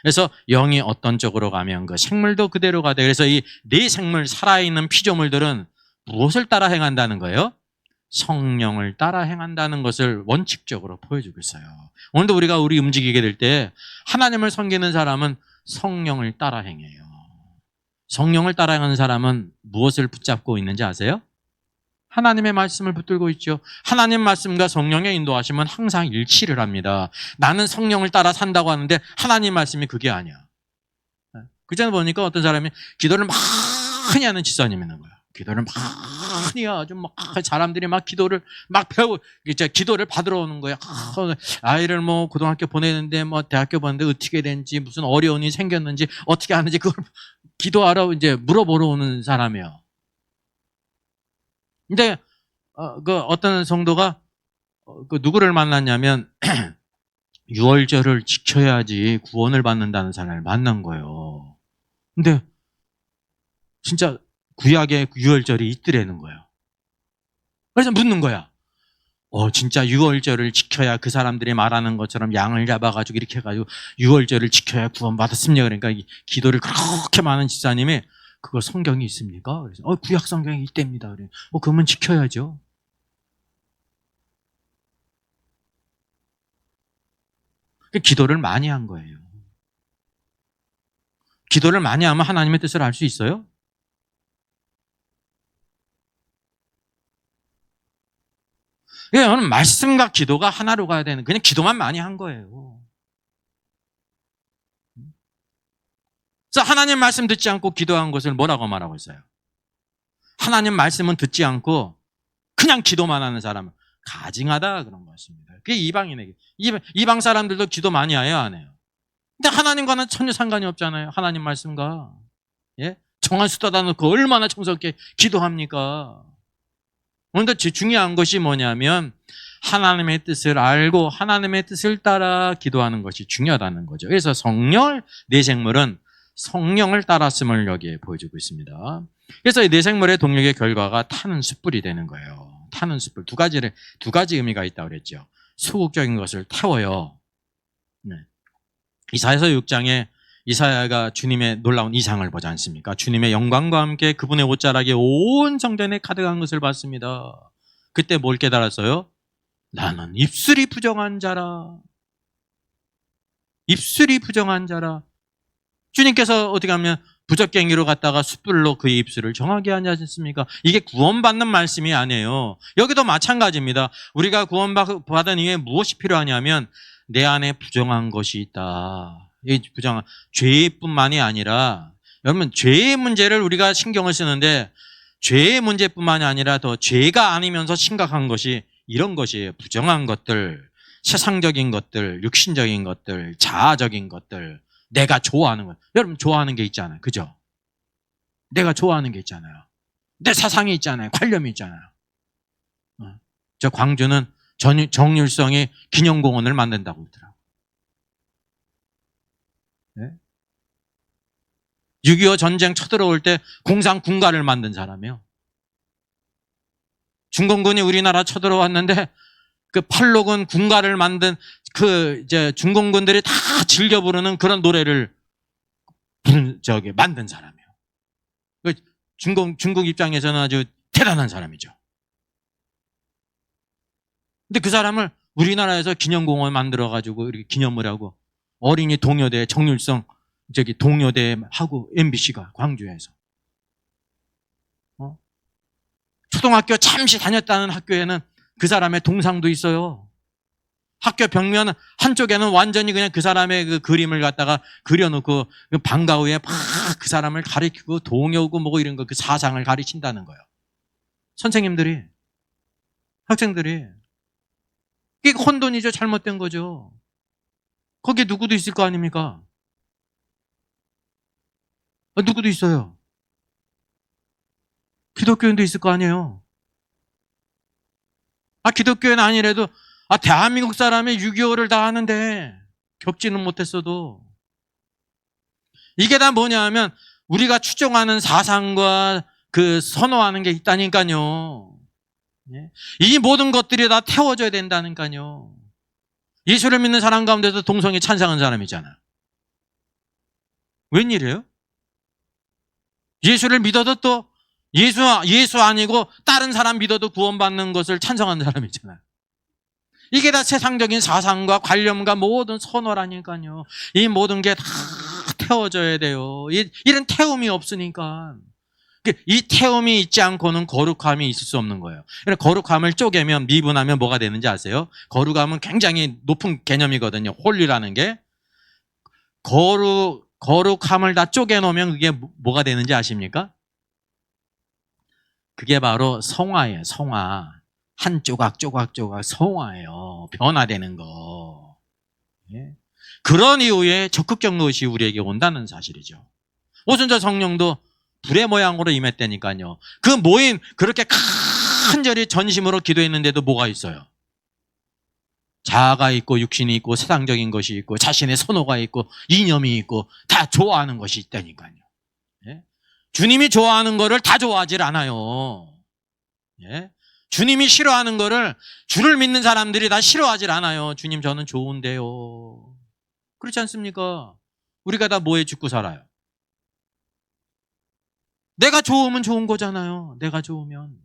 그래서 영이 어떤 쪽으로 가면 그 생물도 그대로 가되, 그래서 이 네 생물, 살아있는 피조물들은 무엇을 따라 행한다는 거예요? 성령을 따라 행한다는 것을 원칙적으로 보여주고 있어요. 오늘도 우리 움직이게 될 때 하나님을 섬기는 사람은 성령을 따라 행해요. 성령을 따라 행하는 사람은 무엇을 붙잡고 있는지 아세요? 하나님의 말씀을 붙들고 있죠. 하나님 말씀과 성령의 인도하심은 항상 일치를 합니다. 나는 성령을 따라 산다고 하는데 하나님 말씀이 그게 아니야. 그전에 보니까 어떤 사람이 기도를 많이 하는 집사님이 있는 거야. 기도를 많이 아주 막 사람들이 막 기도를 막 이제 기도를 받으러 오는 거야. 아이를 뭐 고등학교 보내는데 뭐 대학교 보내는데 어떻게 된지 무슨 어려움이 생겼는지 어떻게 하는지 그걸 기도하러 이제 물어보러 오는 사람이에요. 근데 그 어떤 성도가 그 누구를 만났냐면 유월절을 지켜야지 구원을 받는다는 사람을 만난 거예요. 근데 진짜 구약에 유월절이 있더라는 거예요. 그래서 묻는 거야. 진짜 유월절을 지켜야 그 사람들이 말하는 것처럼 양을 잡아가지고 이렇게 해가지고 유월절을 지켜야 구원받았습니다. 그러니까 기도를 그렇게 많은 집사님이 그거 성경이 있습니까? 그래서 구약 성경이 있답니다. 그래. 그러면 지켜야죠. 기도를 많이 한 거예요. 기도를 많이 하면 하나님의 뜻을 알 수 있어요? 저는 말씀과 기도가 하나로 가야 되는, 그냥 기도만 많이 한 거예요. 그래서 하나님 말씀 듣지 않고 기도한 것을 뭐라고 말하고 있어요? 하나님 말씀은 듣지 않고 그냥 기도만 하는 사람은 가증하다 그런 것입니다. 그게 이방인에게. 이방 사람들도 기도 많이 해요, 안 해요? 근데 하나님과는 전혀 상관이 없잖아요. 하나님 말씀과. 예? 정한 수다다 놓고 얼마나 정성있게 기도합니까? 오늘도 중요한 것이 뭐냐면 하나님의 뜻을 알고 하나님의 뜻을 따라 기도하는 것이 중요하다는 거죠. 그래서 성령, 내생물은 성령을 따랐음을 여기에 보여주고 있습니다. 그래서 이 내생물의 동력의 결과가 타는 숯불이 되는 거예요. 타는 숯불. 두 가지 의미가 있다고 그랬죠. 소극적인 것을 태워요. 네. 이사야서 6장에 이사야가 주님의 놀라운 이상을 보지 않습니까? 주님의 영광과 함께 그분의 옷자락이 온 성전에 가득한 것을 봤습니다. 그때 뭘 깨달았어요? 나는 입술이 부정한 자라. 입술이 부정한 자라. 주님께서 어떻게 하면 부적갱이로 갔다가 숯불로 그의 입술을 정하게 하지 않습니까? 이게 구원받는 말씀이 아니에요. 여기도 마찬가지입니다. 우리가 구원받은 이후에 무엇이 필요하냐면 내 안에 부정한 것이 있다. 이 부정한 죄뿐만이 아니라, 여러분 죄의 문제를 우리가 신경을 쓰는데 죄의 문제뿐만이 아니라 더 죄가 아니면서 심각한 것이 이런 것이에요. 부정한 것들, 세상적인 것들, 육신적인 것들, 자아적인 것들, 내가 좋아하는 것. 여러분 좋아하는 게 있잖아요. 그죠? 내가 좋아하는 게 있잖아요. 내 사상이 있잖아요. 관념이 있잖아요. 저 광주는 정일성이 기념공원을 만든다고 그러더라고요. 네? 6.25 전쟁 쳐들어올 때 공산 군가를 만든 사람이에요. 중공군이 우리나라 쳐들어왔는데 그 팔로군 군가를 만든 그 이제 중공군들이 다 즐겨 부르는 그런 노래를 만든 사람이에요. 중국 입장에서는 아주 대단한 사람이죠. 근데 그 사람을 우리나라에서 기념공원 만들어가지고 이렇게 기념을 하고 어린이 동요대 정일성 동요대 하고 MBC가 광주에서 초등학교 잠시 다녔다는 학교에는 그 사람의 동상도 있어요. 학교 벽면 한쪽에는 완전히 그냥 그 사람의 그 그림을 갖다가 그려놓고 그 방과후에 막 그 사람을 가리키고 동요고 뭐고 이런 거 그 사상을 가르친다는 거예요. 선생님들이, 학생들이. 이게 혼돈이죠. 잘못된 거죠. 거기에 누구도 있을 거 아닙니까? 누구도 있어요. 기독교인도 있을 거 아니에요. 기독교인 아니래도 대한민국 사람이 6.25를 다 하는데 겪지는 못했어도 이게 다 뭐냐 하면 우리가 추종하는 사상과 그 선호하는 게 있다니까요. 이 모든 것들이 다 태워져야 된다니까요. 예수를 믿는 사람 가운데서 동성애 찬성한 사람이잖아요. 웬일이에요? 예수를 믿어도 또 예수 아니고 다른 사람 믿어도 구원받는 것을 찬성하는 사람이잖아요. 이게 다 세상적인 사상과 관념과 모든 선호라니까요. 이 모든 게 다 태워져야 돼요. 이런 태움이 없으니까. 이 태움이 있지 않고는 거룩함이 있을 수 없는 거예요. 거룩함을 쪼개면 미분하면 뭐가 되는지 아세요? 거룩함은 굉장히 높은 개념이거든요. 홀리라는 게. 거룩함을 다 쪼개놓으면 그게 뭐가 되는지 아십니까? 그게 바로 성화예요. 성화. 한 조각 성화예요. 변화되는 거. 그런 이후에 적극적 것이 우리에게 온다는 사실이죠. 오순절 성령도 불의 모양으로 임했다니까요. 그 모임 그렇게 간절히 전심으로 기도했는데도 뭐가 있어요? 자아가 있고 육신이 있고 세상적인 것이 있고 자신의 선호가 있고 이념이 있고 다 좋아하는 것이 있다니까요. 주님이 좋아하는 거를 다 좋아하질 않아요. 주님이 싫어하는 거를 주를 믿는 사람들이 다 싫어하질 않아요. 주님 저는 좋은데요. 그렇지 않습니까? 우리가 다 뭐에 죽고 살아요? 내가 좋으면 좋은 거잖아요. 내가 좋으면.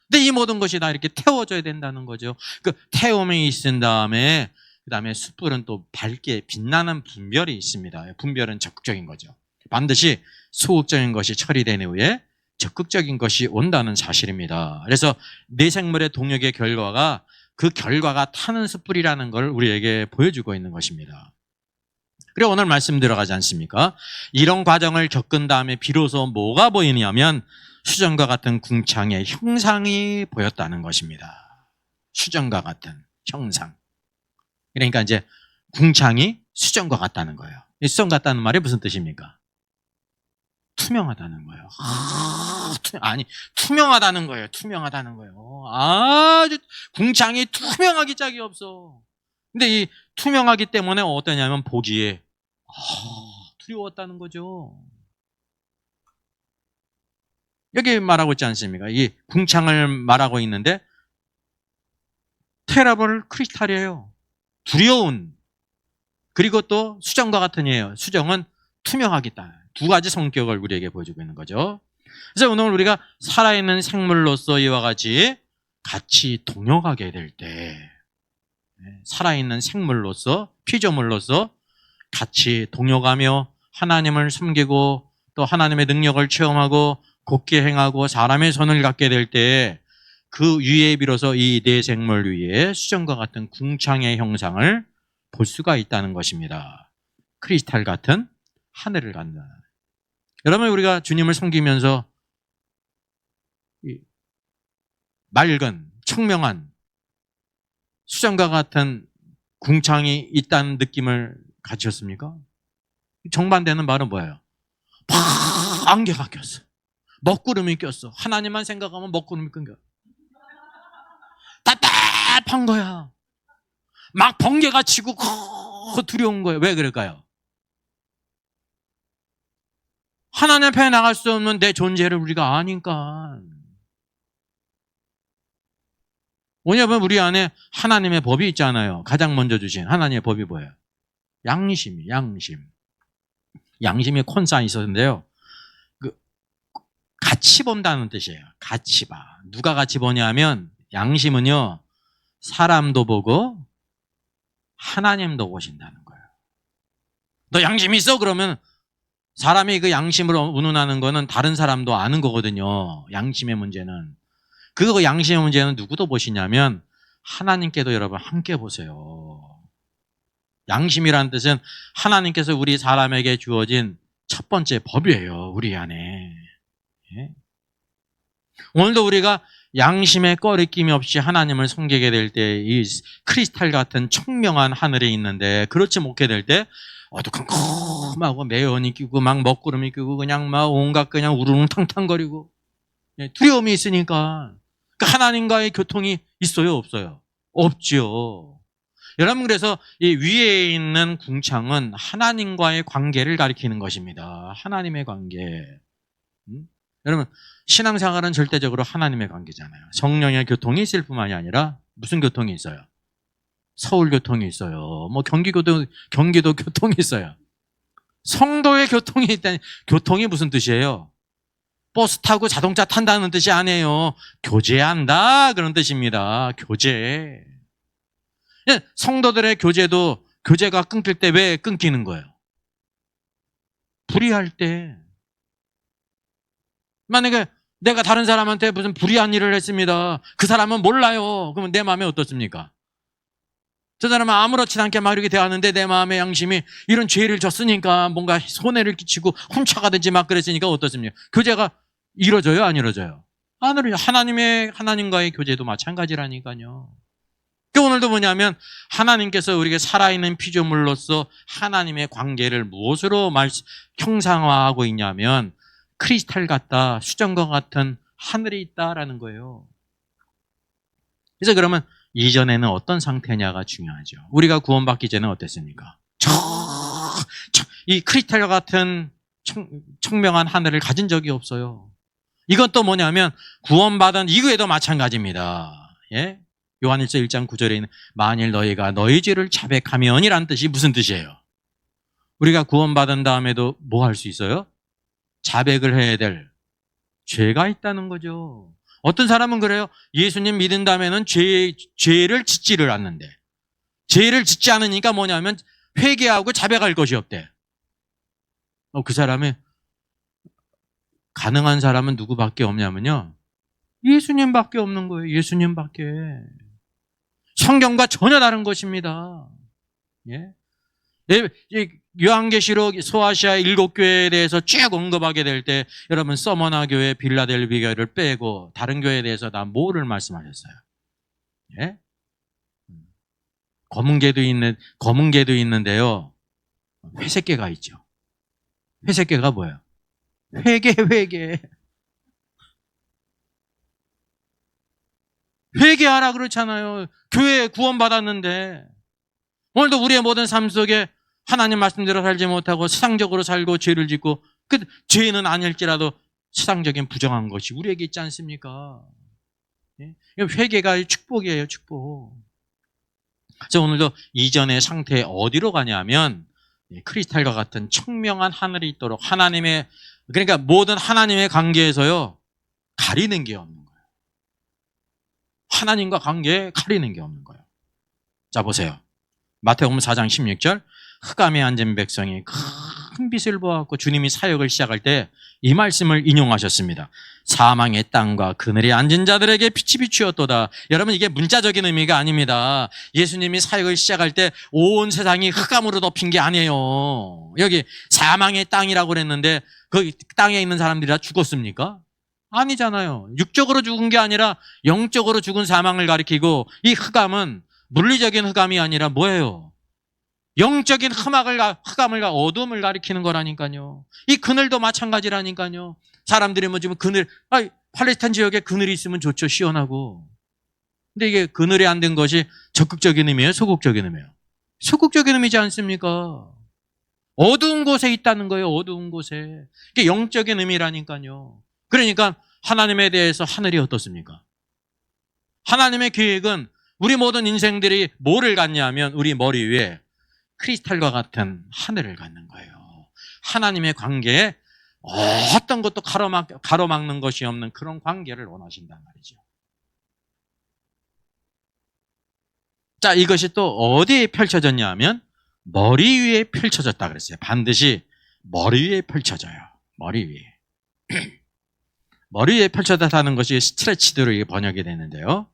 근데 이 모든 것이 다 이렇게 태워져야 된다는 거죠. 그 태움이 있은 다음에 그다음에 숯불은 또 밝게 빛나는 분별이 있습니다. 분별은 적극적인 거죠. 반드시 소극적인 것이 처리된 후에 적극적인 것이 온다는 사실입니다. 그래서 내생물의 동역의 결과가 그 결과가 타는 숯불이라는 걸 우리에게 보여주고 있는 것입니다. 그리고 오늘 말씀 들어가지 않습니까? 이런 과정을 겪은 다음에 비로소 뭐가 보이냐면 수정과 같은 궁창의 형상이 보였다는 것입니다. 수정과 같은 형상. 그러니까 이제 궁창이 수정과 같다는 거예요. 이 수정 같다는 말이 무슨 뜻입니까? 투명하다는 거예요. 투명하다는 거예요. 투명하다는 거예요. 아주 궁창이 투명하기 짝이 없어. 근데 이 투명하기 때문에 어떠냐면 보기에 두려웠다는 거죠. 여기 말하고 있지 않습니까? 이 궁창을 말하고 있는데 테라볼 크리스탈이에요. 두려운. 그리고 또 수정과 같은 이에요. 수정은 투명하겠다. 두 가지 성격을 우리에게 보여주고 있는 거죠. 그래서 오늘 우리가 살아있는 생물로서 이와 같이 동역하게 될 때 살아있는 생물로서 피조물로서 같이 동역하며 하나님을 섬기고 또 하나님의 능력을 체험하고 곱게 행하고 사람의 손을 갖게 될 때 그 위에 비로소 이 내생물 위에 수정과 같은 궁창의 형상을 볼 수가 있다는 것입니다. 크리스탈 같은 하늘을 간다. 여러분 우리가 주님을 섬기면서 맑은 청명한 수정과 같은 궁창이 있다는 느낌을 가지셨습니까? 정반대는 말은 뭐예요? 팍 안개가 꼈어. 먹구름이 꼈어. 하나님만 생각하면 먹구름이 끊겨. 답답한 거야. 막 번개가 치고 두려운 거예요. 왜 그럴까요? 하나님 앞에 나갈 수 없는 내 존재를 우리가 아니까. 왜냐하면 우리 안에 하나님의 법이 있잖아요. 가장 먼저 주신 하나님의 법이 뭐예요? 양심이, 양심. 양심이 콘사인이 있었는데요. 같이 본다는 뜻이에요. 같이 봐. 누가 같이 보냐면 양심은요, 사람도 보고 하나님도 보신다는 거예요. 너 양심 있어? 그러면 사람이 그 양심으로 운운하는 거는 다른 사람도 아는 거거든요. 양심의 문제는. 그 양심의 문제는 누구도 보시냐면 하나님께도 여러분 함께 보세요. 양심이라는 뜻은 하나님께서 우리 사람에게 주어진 첫 번째 법이에요. 우리 안에. 예? 오늘도 우리가 양심의 꺼리낌이 없이 하나님을 섬기게 될 때 이 크리스탈 같은 청명한 하늘에 있는데, 그렇지 못게 될 때 어두컴컴하고 매연이 끼고 막 먹구름이 끼고 그냥 막 온갖 그냥 우르릉탕탕거리고 두려움이 있으니까 하나님과의 교통이 있어요, 없어요? 없지요. 여러분, 그래서 이 위에 있는 궁창은 하나님과의 관계를 가리키는 것입니다. 하나님의 관계. 여러분, 신앙생활은 절대적으로 하나님의 관계잖아요. 성령의 교통이 있을 뿐만이 아니라 무슨 교통이 있어요? 서울 교통이 있어요. 뭐 경기도 교통이 있어요. 성도의 교통이 있다니. 교통이 무슨 뜻이에요? 버스 타고 자동차 탄다는 뜻이 아니에요. 교제한다 그런 뜻입니다. 교제. 성도들의 교제가 끊길 때 왜 끊기는 거예요? 불의할 때. 만약에 내가 다른 사람한테 무슨 불의한 일을 했습니다. 그 사람은 몰라요. 그러면 내 마음에 어떻습니까? 저 사람은 아무렇지 않게 막 이렇게 대하는데 내 마음의 양심이 이런 죄를 졌으니까 뭔가 손해를 끼치고 훔쳐가든지 막 그랬으니까 어떻습니까? 교제가 이루어져요? 안 이루어져요? 안 이루어져요. 하나님과의 교제도 마찬가지라니까요. 오늘도 뭐냐면 하나님께서 우리에게 살아있는 피조물로서 하나님의 관계를 무엇으로 형상화하고 있냐면 크리스탈 같다, 수정과 같은 하늘에 있다라는 거예요. 그래서 그러면 이전에는 어떤 상태냐가 중요하죠. 우리가 구원받기 전에 어땠습니까? 이 크리스탈 같은 청명한 하늘을 가진 적이 없어요. 이건 또 뭐냐면 구원받은 이후에도 마찬가지입니다. 예? 요한일서 1장 9절에 있는 만일 너희가 너희 죄를 자백하면이란 뜻이 무슨 뜻이에요? 우리가 구원받은 다음에도 뭐 할 수 있어요? 자백을 해야 될 죄가 있다는 거죠. 어떤 사람은 그래요. 예수님 믿은 다음에는 죄를 짓지를 않는데, 죄를 짓지 않으니까 뭐냐면 회개하고 자백할 것이 없대. 그 사람이 가능한 사람은 누구밖에 없냐면요, 예수님밖에 없는 거예요. 예수님밖에. 성경과 전혀 다른 것입니다. 예? 요한계시록 소아시아 7교회에 대해서 쭉 언급하게 될 때 여러분 서머나 교회, 빌라델비 교회를 빼고 다른 교회에 대해서 다 뭐를 말씀하셨어요? 예? 검은 개도 있는데요. 회색 개가 있죠. 회색 개가 뭐예요? 회개. 회개하라 그렇잖아요. 교회에 구원받았는데 오늘도 우리의 모든 삶 속에 하나님 말씀대로 살지 못하고 세상적으로 살고 죄를 짓고, 그 죄는 아닐지라도 세상적인 부정한 것이 우리에게 있지 않습니까? 예? 회개가 축복이에요, 축복. 그래서 오늘도 이전의 상태에 어디로 가냐면 크리스탈과 같은 청명한 하늘이 있도록 하나님의, 그러니까 모든 하나님의 관계에서요 가리는 게 없는 거예요. 하나님과 관계에 가리는 게 없는 거예요. 자, 보세요. 마태복음 4장 16절. 흑암에 앉은 백성이 큰 빛을 보았고 주님이 사역을 시작할 때 이 말씀을 인용하셨습니다. 사망의 땅과 그늘에 앉은 자들에게 빛이 비추었도다. 여러분, 이게 문자적인 의미가 아닙니다. 예수님이 사역을 시작할 때 온 세상이 흑암으로 덮인 게 아니에요. 여기 사망의 땅이라고 그랬는데 그 땅에 있는 사람들이 다 죽었습니까? 아니잖아요. 육적으로 죽은 게 아니라 영적으로 죽은 사망을 가리키고, 이 흑암은 물리적인 흑암이 아니라 뭐예요? 영적인 흑암을 어둠을 가리키는 거라니까요. 이 그늘도 마찬가지라니까요. 사람들이 뭐 지금 그늘, 팔레스타인 지역에 그늘이 있으면 좋죠. 시원하고. 근데 이게 그늘이 안 된 것이 적극적인 의미예요? 소극적인 의미예요? 소극적인 의미지 않습니까? 어두운 곳에 있다는 거예요. 어두운 곳에. 이게 영적인 의미라니까요. 그러니까 하나님에 대해서 하늘이 어떻습니까? 하나님의 계획은 우리 모든 인생들이 뭐를 갖냐면 우리 머리 위에 크리스탈과 같은 하늘을 갖는 거예요. 하나님의 관계에 어떤 것도 가로막는 것이 없는 그런 관계를 원하신단 말이죠. 자, 이것이 또 어디에 펼쳐졌냐 하면 머리 위에 펼쳐졌다 그랬어요. 반드시 머리 위에 펼쳐져요. 머리 위에. 머리 위에 펼쳐졌다는 것이 스트레치드로 번역이 되는데요.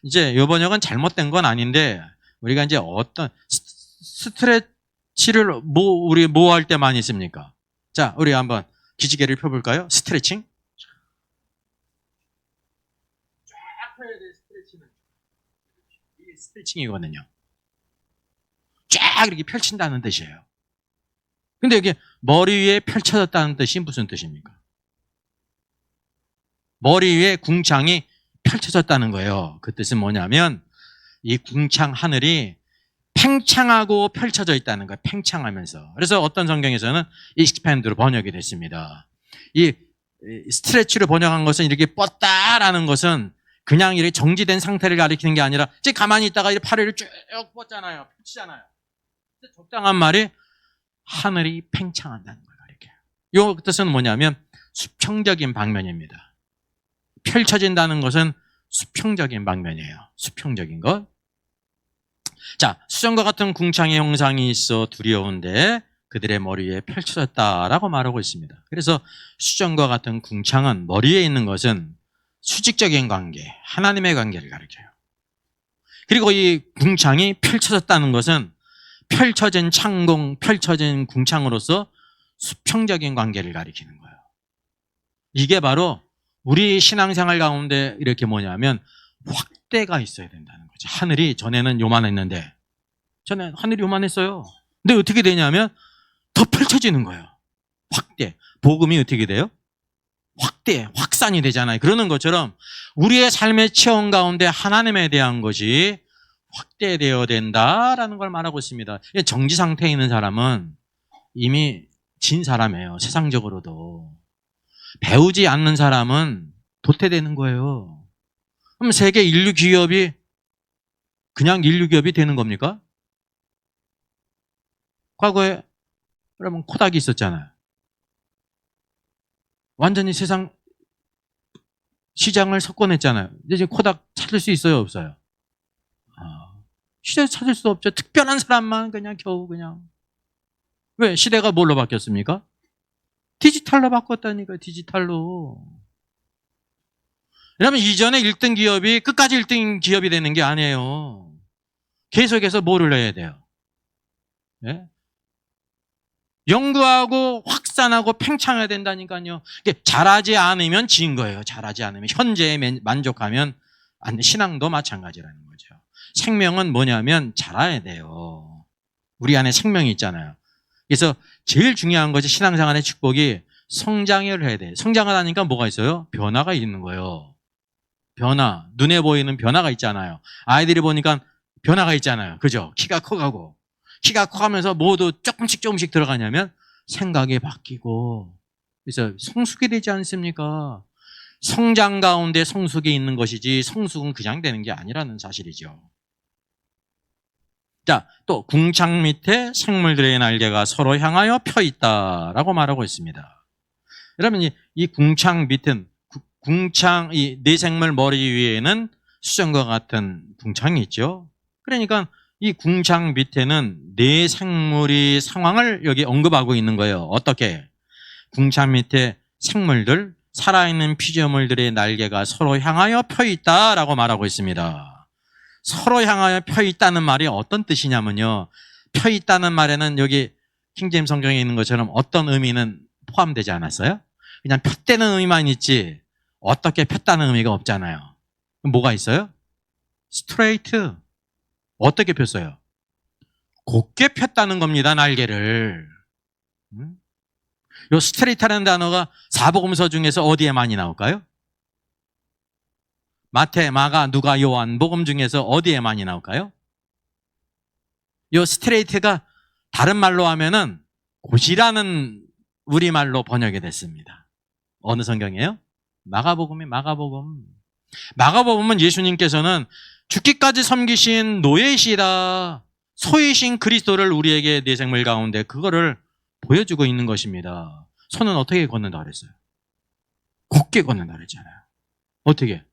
이제 이 번역은 잘못된 건 아닌데 우리가 이제 어떤 스트레치를 우리 뭐 할 때 많이 씁니까? 자, 우리 한번 기지개를 펴볼까요? 스트레칭. 쫙 펴야 돼, 스트레칭은. 이게 스트레칭이거든요. 쫙 이렇게 펼친다는 뜻이에요. 근데 이게 머리 위에 펼쳐졌다는 뜻이 무슨 뜻입니까? 머리 위에 궁창이 펼쳐졌다는 거예요. 그 뜻은 뭐냐면 이 궁창 하늘이 팽창하고 펼쳐져 있다는 거예요. 팽창하면서. 그래서 어떤 성경에서는 익스팬드로 번역이 됐습니다. 이 스트레치로 번역한 것은 이렇게 뻗다라는 것은 그냥 이렇게 정지된 상태를 가리키는 게 아니라 지금 가만히 있다가 이 팔을 쭉 뻗잖아요. 펼치잖아요. 적당한 말이 하늘이 팽창한다는 걸 가리켜요. 이 뜻은 뭐냐면 수평적인 방면입니다. 펼쳐진다는 것은 수평적인 방면이에요. 수평적인 것. 자, 수정과 같은 궁창의 형상이 있어 두려운데 그들의 머리에 펼쳐졌다라고 말하고 있습니다. 그래서 수정과 같은 궁창은 머리에 있는 것은 수직적인 관계, 하나님의 관계를 가리켜요. 그리고 이 궁창이 펼쳐졌다는 것은 펼쳐진 창공, 펼쳐진 궁창으로서 수평적인 관계를 가리키는 거예요. 이게 바로 우리 신앙생활 가운데 이렇게 뭐냐면 확대가 있어야 된다는 거죠. 하늘이 전에는 요만했는데 전에 하늘이 요만했어요. 근데 어떻게 되냐면 더 펼쳐지는 거예요. 확대. 복음이 어떻게 돼요? 확대, 확산이 되잖아요. 그러는 것처럼 우리의 삶의 체험 가운데 하나님에 대한 것이 확대되어야 된다라는 걸 말하고 있습니다. 정지 상태에 있는 사람은 이미 진 사람이에요. 세상적으로도. 배우지 않는 사람은 도태되는 거예요. 그럼 세계 인류 기업이 그냥 인류 기업이 되는 겁니까? 과거에 여러분 코닥이 있었잖아요. 완전히 세상 시장을 석권했잖아요. 이제 지금 코닥 찾을 수 있어요, 없어요? 시대 찾을 수 없죠. 특별한 사람만 그냥 겨우 그냥. 왜? 시대가 뭘로 바뀌었습니까? 디지털로 바꿨다니까요. 디지털로. 왜냐하면 이전에 1등 기업이 끝까지 1등 기업이 되는 게 아니에요. 계속해서 뭐를 해야 돼요? 네? 연구하고 확산하고 팽창해야 된다니까요. 잘하지 않으면 진 거예요. 잘하지 않으면. 현재에 만족하면 안 돼. 신앙도 마찬가지라는 거죠. 생명은 뭐냐면 자라야 돼요. 우리 안에 생명이 있잖아요. 그래서 제일 중요한 것이 신앙생활의 축복이 성장을 해야 돼요. 성장을 하니까 뭐가 있어요? 변화가 있는 거예요. 변화. 눈에 보이는 변화가 있잖아요. 아이들이 보니까 변화가 있잖아요. 그죠? 키가 커가고. 키가 커가면서 모두 조금씩 들어가냐면 생각이 바뀌고. 그래서 성숙이 되지 않습니까? 성장 가운데 성숙이 있는 것이지 성숙은 그냥 되는 게 아니라는 사실이죠. 자, 또 궁창 밑에 생물들의 날개가 서로 향하여 펴 있다라고 말하고 있습니다. 여러분 이 궁창 밑은 궁창 이 내생물 머리 위에는 수정과 같은 궁창이 있죠. 그러니까 이 궁창 밑에는 내생물이 상황을 여기 언급하고 있는 거예요. 어떻게? 궁창 밑에 생물들 살아있는 피조물들의 날개가 서로 향하여 펴 있다라고 말하고 있습니다. 서로 향하여 펴 있다는 말이 어떤 뜻이냐면요. 펴 있다는 말에는 여기 킹제임스 성경에 있는 것처럼 어떤 의미는 포함되지 않았어요? 그냥 폈다는 의미만 있지 어떻게 폈다는 의미가 없잖아요. 그럼 뭐가 있어요? 스트레이트. 어떻게 폈어요? 곧게 폈다는 겁니다, 날개를. 요 스트레이트라는 단어가 사복음서 중에서 어디에 많이 나올까요? 마태, 마가, 누가, 요한 복음 중에서 어디에 많이 나올까요? 요 스트레이트가 다른 말로 하면은 곧이라는 우리말로 번역이 됐습니다. 어느 성경이에요? 마가복음이 마가복음. 마가복음은 예수님께서는 죽기까지 섬기신 노예시다, 소이신 그리스도를 우리에게 내 생물 가운데 그거를 보여주고 있는 것입니다. 손은 어떻게 걷는다 그랬어요? 곧게 걷는다 그랬잖아요. 어떻게?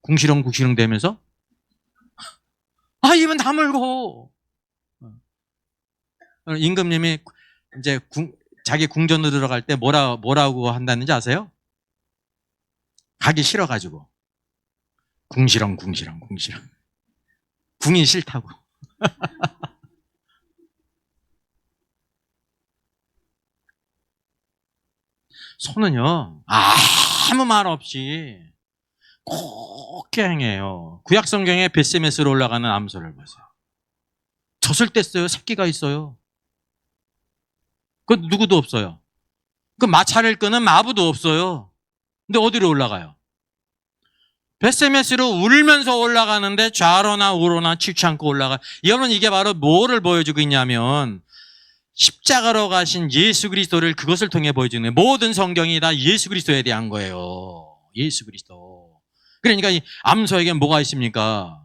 궁시렁 대면서 입은 다물고. 임금님이 이제 자기 궁전으로 들어갈 때 뭐라고 한다는지 아세요? 가기 싫어가지고 궁시렁 궁이 싫다고. 손은요 아무 말 없이 곧게 행해요. 구약 성경에 벳세메스로 올라가는 암소를 보세요. 젖을 뗐어요. 새끼가 있어요. 그 누구도 없어요. 그 마차를 끄는 마부도 없어요. 근데 어디로 올라가요? 벳세메스로 울면서 올라가는데 좌로나 우로나 치지 않고 올라가. 여러분, 이게 바로 뭐를 보여주고 있냐면 십자가로 가신 예수 그리스도를 그것을 통해 보여주는 거예요. 모든 성경이 다 예수 그리스도에 대한 거예요. 예수 그리스도. 그러니까 이 암소에게 뭐가 있습니까?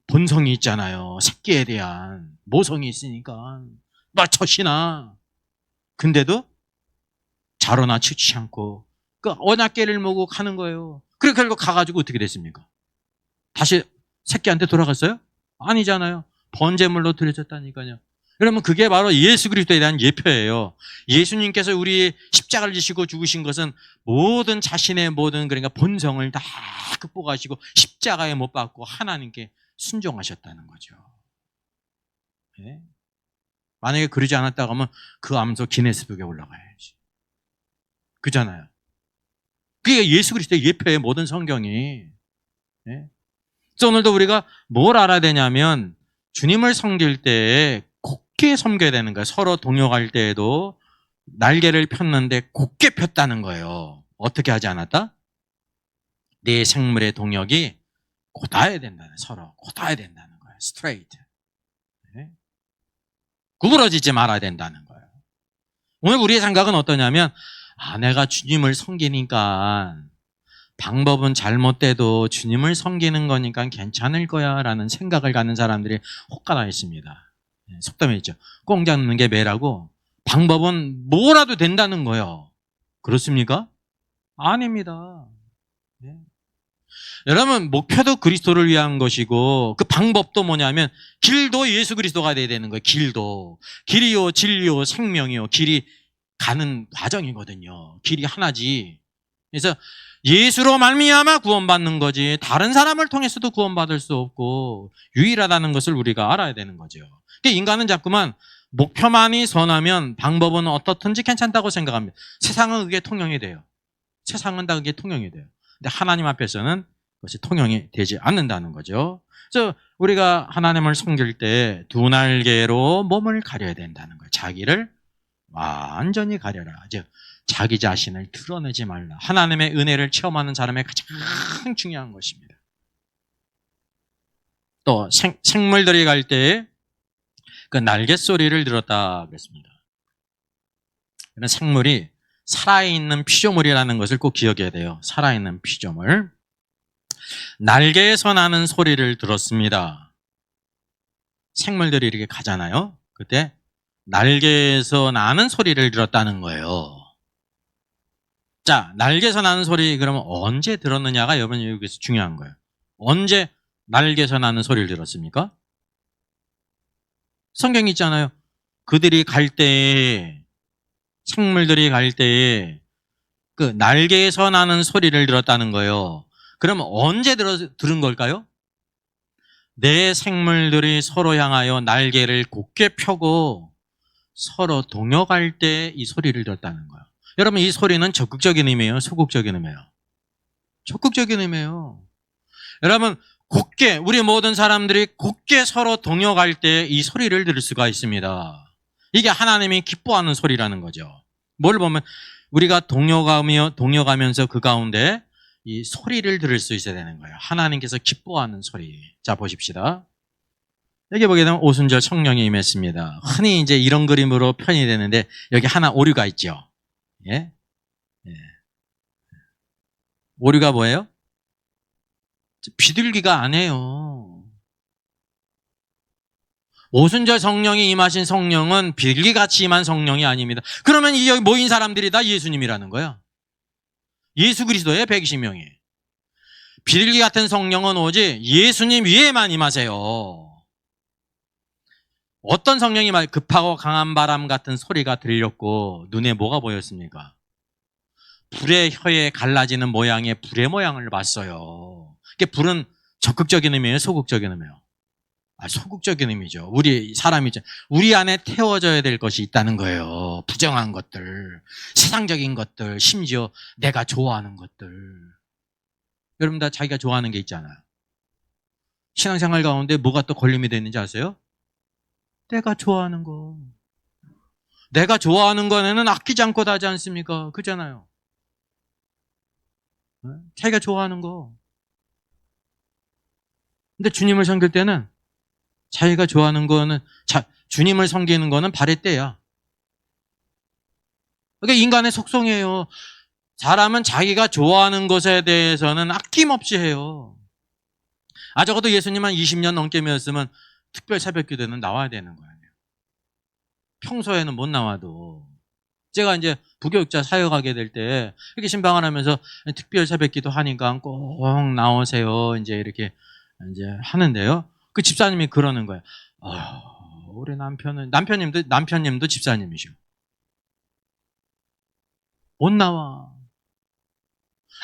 본성이 있잖아요. 새끼에 대한 모성이 있으니까 젖이나. 근데도 자로나 치지 않고 그 언약궤를 모고 가는 거예요. 그래 결국 가가지고 어떻게 됐습니까? 다시 새끼한테 돌아갔어요? 아니잖아요. 번제물로 드려졌다니까요. 그러면 그게 바로 예수 그리스도에 대한 예표예요. 예수님께서 우리 십자가를 지시고 죽으신 것은 모든 자신의 모든 그러니까 본성을 다 극복하시고 십자가에 못 박고 하나님께 순종하셨다는 거죠. 네? 만약에 그러지 않았다고 하면 그 암소 기네스북에 올라가야지. 그잖아요. 그게 예수 그리스도의 예표의 모든 성경이. 네? 그래서 오늘도 우리가 뭘 알아야 되냐면 주님을 섬길 때 곧게 섬겨야 되는 거예요. 서로 동역할 때에도 날개를 폈는데 곧게 폈다는 거예요. 어떻게 하지 않았다? 내 생물의 동역이 곧아야 된다는, 서로 곧아야 된다는 거예요. 스트레이트. 네? 구부러지지 말아야 된다는 거예요. 오늘 우리의 생각은 어떠냐면 내가 주님을 섬기니까 방법은 잘못돼도 주님을 섬기는 거니까 괜찮을 거야 라는 생각을 갖는 사람들이 혹가나 있습니다. 속담에 있죠. 꽁 잡는 게 매라고. 방법은 뭐라도 된다는 거예요. 그렇습니까? 아닙니다. 네. 여러분, 목표도 그리스도를 위한 것이고 그 방법도 뭐냐면 길도 예수 그리스도가 돼야 되는 거예요. 길도. 길이요 진리요 생명이요. 길이 가는 과정이거든요. 길이 하나지. 그래서 예수로 말미암아 구원받는 거지 다른 사람을 통해서도 구원받을 수 없고 유일하다는 것을 우리가 알아야 되는 거죠. 그러니까 인간은 자꾸만 목표만이 선하면 방법은 어떻든지 괜찮다고 생각합니다. 세상은 그게 통용이 돼요. 세상은 다 그게 통용이 돼요. 근데 하나님 앞에서는 그것이 통용이 되지 않는다는 거죠. 그래서 우리가 하나님을 섬길 때 두 날개로 몸을 가려야 된다는 거예요. 자기를 완전히 가려라. 즉 자기 자신을 드러내지 말라. 하나님의 은혜를 체험하는 사람의 가장 중요한 것입니다. 또 생물들이 갈 때 그 날개 소리를 들었다 그랬습니다. 그런 생물이 살아있는 피조물이라는 것을 꼭 기억해야 돼요. 살아있는 피조물. 날개에서 나는 소리를 들었습니다. 생물들이 이렇게 가잖아요. 그때 날개에서 나는 소리를 들었다는 거예요. 자, 날개에서 나는 소리 그러면 언제 들었느냐가 여러분 여기서 중요한 거예요. 언제 날개에서 나는 소리를 들었습니까? 성경이 있잖아요. 그들이 갈 때에, 생물들이 갈 때에 그 날개에서 나는 소리를 들었다는 거예요. 그러면 언제 들은 걸까요? 내 생물들이 서로 향하여 날개를 곧게 펴고 서로 동역할 때 이 소리를 들었다는 거예요. 여러분, 이 소리는 적극적인 의미예요? 소극적인 의미예요? 적극적인 의미예요. 여러분, 곧게 우리 모든 사람들이 곧게 서로 동역할 때 이 소리를 들을 수가 있습니다. 이게 하나님이 기뻐하는 소리라는 거죠. 뭘 보면 우리가 동역하면서 그 가운데 이 소리를 들을 수 있어야 되는 거예요. 하나님께서 기뻐하는 소리. 자, 보십시다. 여기 보게 되면 오순절 성령이 임했습니다. 흔히 이제 이런 그림으로 표현이 되는데 여기 하나 오류가 있죠. 예? 예. 오류가 뭐예요? 비둘기가 아니에요. 오순절 성령이 임하신 성령은 비둘기같이 임한 성령이 아닙니다. 그러면 이 여기 모인 사람들이 다 예수님이라는 거야. 예수 그리스도의 120명이. 비둘기 같은 성령은 오직 예수님 위에만 임하세요. 어떤 성령이 급하고 강한 바람 같은 소리가 들렸고 눈에 뭐가 보였습니까? 불의 혀에 갈라지는 모양의 불의 모양을 봤어요. 이게 불은 적극적인 의미예요? 소극적인 의미예요? 소극적인 의미죠. 우리 사람이죠. 우리 안에 태워져야 될 것이 있다는 거예요. 부정한 것들, 세상적인 것들, 심지어 내가 좋아하는 것들. 여러분 다 자기가 좋아하는 게 있잖아요. 신앙생활 가운데 뭐가 또 걸림이 되는지 아세요? 내가 좋아하는 거. 내가 좋아하는 거는 아끼지 않고 하지 않습니까? 그잖아요. 자기가 좋아하는 거. 근데 주님을 섬길 때는 자기가 좋아하는 거는 주님을 섬기는 거는 발의 때야. 그러니까 인간의 속성이에요. 사람은 자기가 좋아하는 것에 대해서는 아낌없이 해요. 적어도 예수님 한 20년 넘게 믿었으면 특별 새벽 기도는 나와야 되는 거예요. 평소에는 못 나와도. 제가 이제 부교육자 사역하게 될 때 이렇게 신방을 하면서 특별 새벽 기도 하니까 꼭 나오세요. 이렇게 하는데요. 그 집사님이 그러는 거예요. 우리 남편님도 집사님이시고. 못 나와.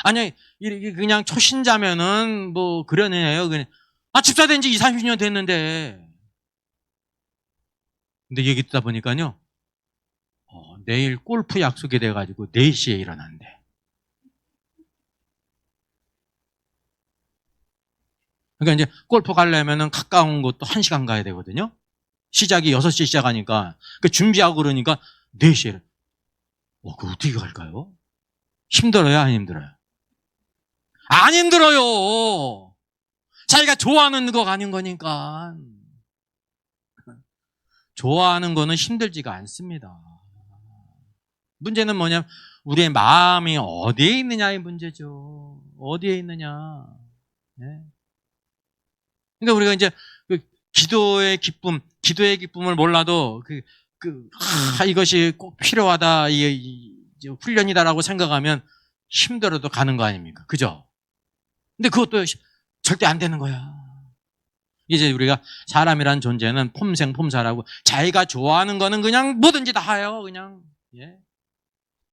아니, 이렇게 그냥 초신자면은 뭐 그러네요. 그냥. 집사 된 지 20, 30년 됐는데. 근데 얘기 듣다 보니까요. 내일 골프 약속이 돼가지고 4시에 일어난대. 그러니까 이제 골프 가려면은 가까운 곳도 1시간 가야 되거든요. 시작이 6시에 시작하니까. 준비하고 그러니까 4시에. 그거 어떻게 갈까요? 힘들어요? 안 힘들어요? 안 힘들어요. 자기가 좋아하는 거 가는 거니까. 좋아하는 거는 힘들지가 않습니다. 문제는 뭐냐면 우리의 마음이 어디에 있느냐의 문제죠. 어디에 있느냐. 네. 그러니까 우리가 이제 기도의 기쁨을 몰라도 이것이 꼭 필요하다, 이게 훈련이다라고 생각하면 힘들어도 가는 거 아닙니까? 그죠? 근데 그것도 절대 안 되는 거야. 이제 우리가 사람이란 존재는 폼생폼사라고 자기가 좋아하는 거는 그냥 뭐든지 다 해요. 그냥. 예.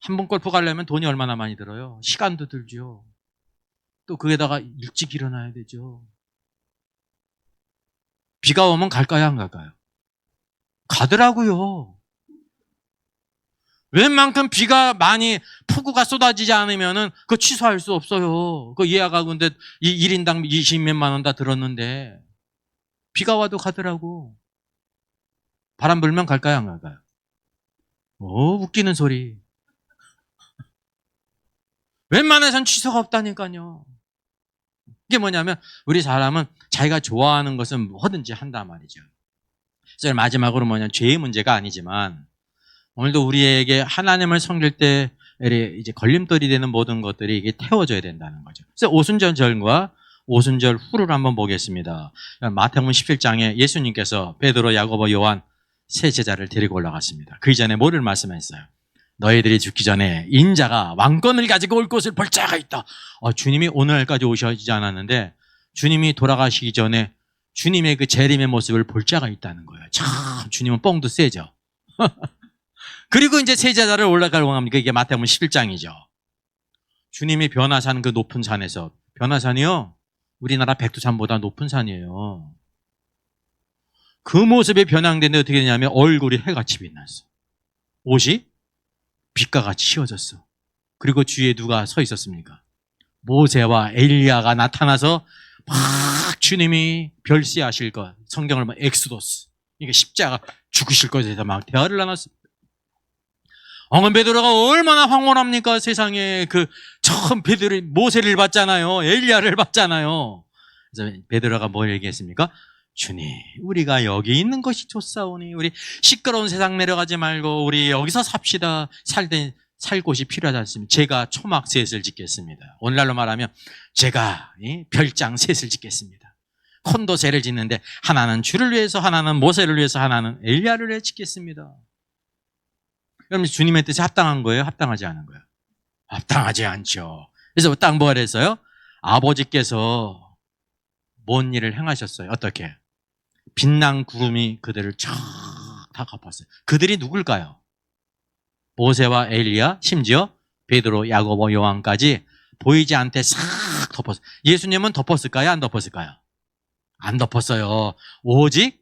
한 번 골프 가려면 돈이 얼마나 많이 들어요. 시간도 들죠. 또 거기에다가 일찍 일어나야 되죠. 비가 오면 갈까요? 안 갈까요? 가더라고요. 웬만큼 비가 많이 폭우가 쏟아지지 않으면은 그거 취소할 수 없어요. 그 예약하고 근데 1인당 20몇만 원 다 들었는데 비가 와도 가더라고. 바람 불면 갈까요? 안 갈까요? 웃기는 소리. 웬만해선 취소가 없다니까요. 이게 뭐냐면 우리 사람은 자기가 좋아하는 것은 뭐든지 한단 말이죠. 그래서 마지막으로 뭐냐면 죄의 문제가 아니지만 오늘도 우리에게 하나님을 섬길 때 이제 걸림돌이 되는 모든 것들이 이게 태워져야 된다는 거죠. 그래서 오순절 전과 오순절 후를 한번 보겠습니다. 마태복음 17장에 예수님께서 베드로, 야고보, 요한 세 제자를 데리고 올라갔습니다. 그 이전에 뭐를 말씀했어요? 너희들이 죽기 전에 인자가 왕권을 가지고 올 것을 볼 자가 있다. 주님이 오늘까지 오시지 않았는데 주님이 돌아가시기 전에 주님의 그 재림의 모습을 볼 자가 있다는 거예요. 참 주님은 뻥도 세죠. 그리고 이제 세 제자를 올라가려고 합니까? 이게 마태복음 11장이죠. 주님이 변화산 그 높은 산에서, 변화산이요 우리나라 백두산보다 높은 산이에요. 그 모습에 변화되는데 어떻게 되냐면 얼굴이 해같이 빛났어. 옷이 빛과 같이 씌워졌어. 그리고 주위에 누가 서 있었습니까? 모세와 엘리야가 나타나서 막 주님이 별시하실 것, 성경을 보면 엑스도스, 이게 십자가 죽으실 것에 대해서 막 대화를 나눴습니다. 베드로가 얼마나 황홀합니까? 세상에 처음 베드로 모세를 봤잖아요. 엘리야를 봤잖아요. 그래서 베드로가 뭘 얘기했습니까? 주님, 우리가 여기 있는 것이 좋사오니 우리 시끄러운 세상 내려가지 말고 우리 여기서 삽시다. 살 곳이 필요하지 않습니다. 제가 초막 셋을 짓겠습니다. 오늘날로 말하면 제가 별장 셋을 짓겠습니다. 콘도셋을 짓는데 하나는 주를 위해서, 하나는 모세를 위해서, 하나는 엘리야를 위해 짓겠습니다. 그러면 주님의 뜻에 합당한 거예요? 합당하지 않은 거예요? 합당하지 않죠. 그래서 딱 뭐가 됐어요? 아버지께서 뭔 일을 행하셨어요? 어떻게? 빛난 구름이 그들을 쫙 다 덮었어요. 그들이 누굴까요? 모세와 엘리야, 심지어 베드로, 야고보, 요한까지 보이지 않게 싹 덮었어요. 예수님은 덮었을까요? 안 덮었을까요? 안 덮었어요. 오직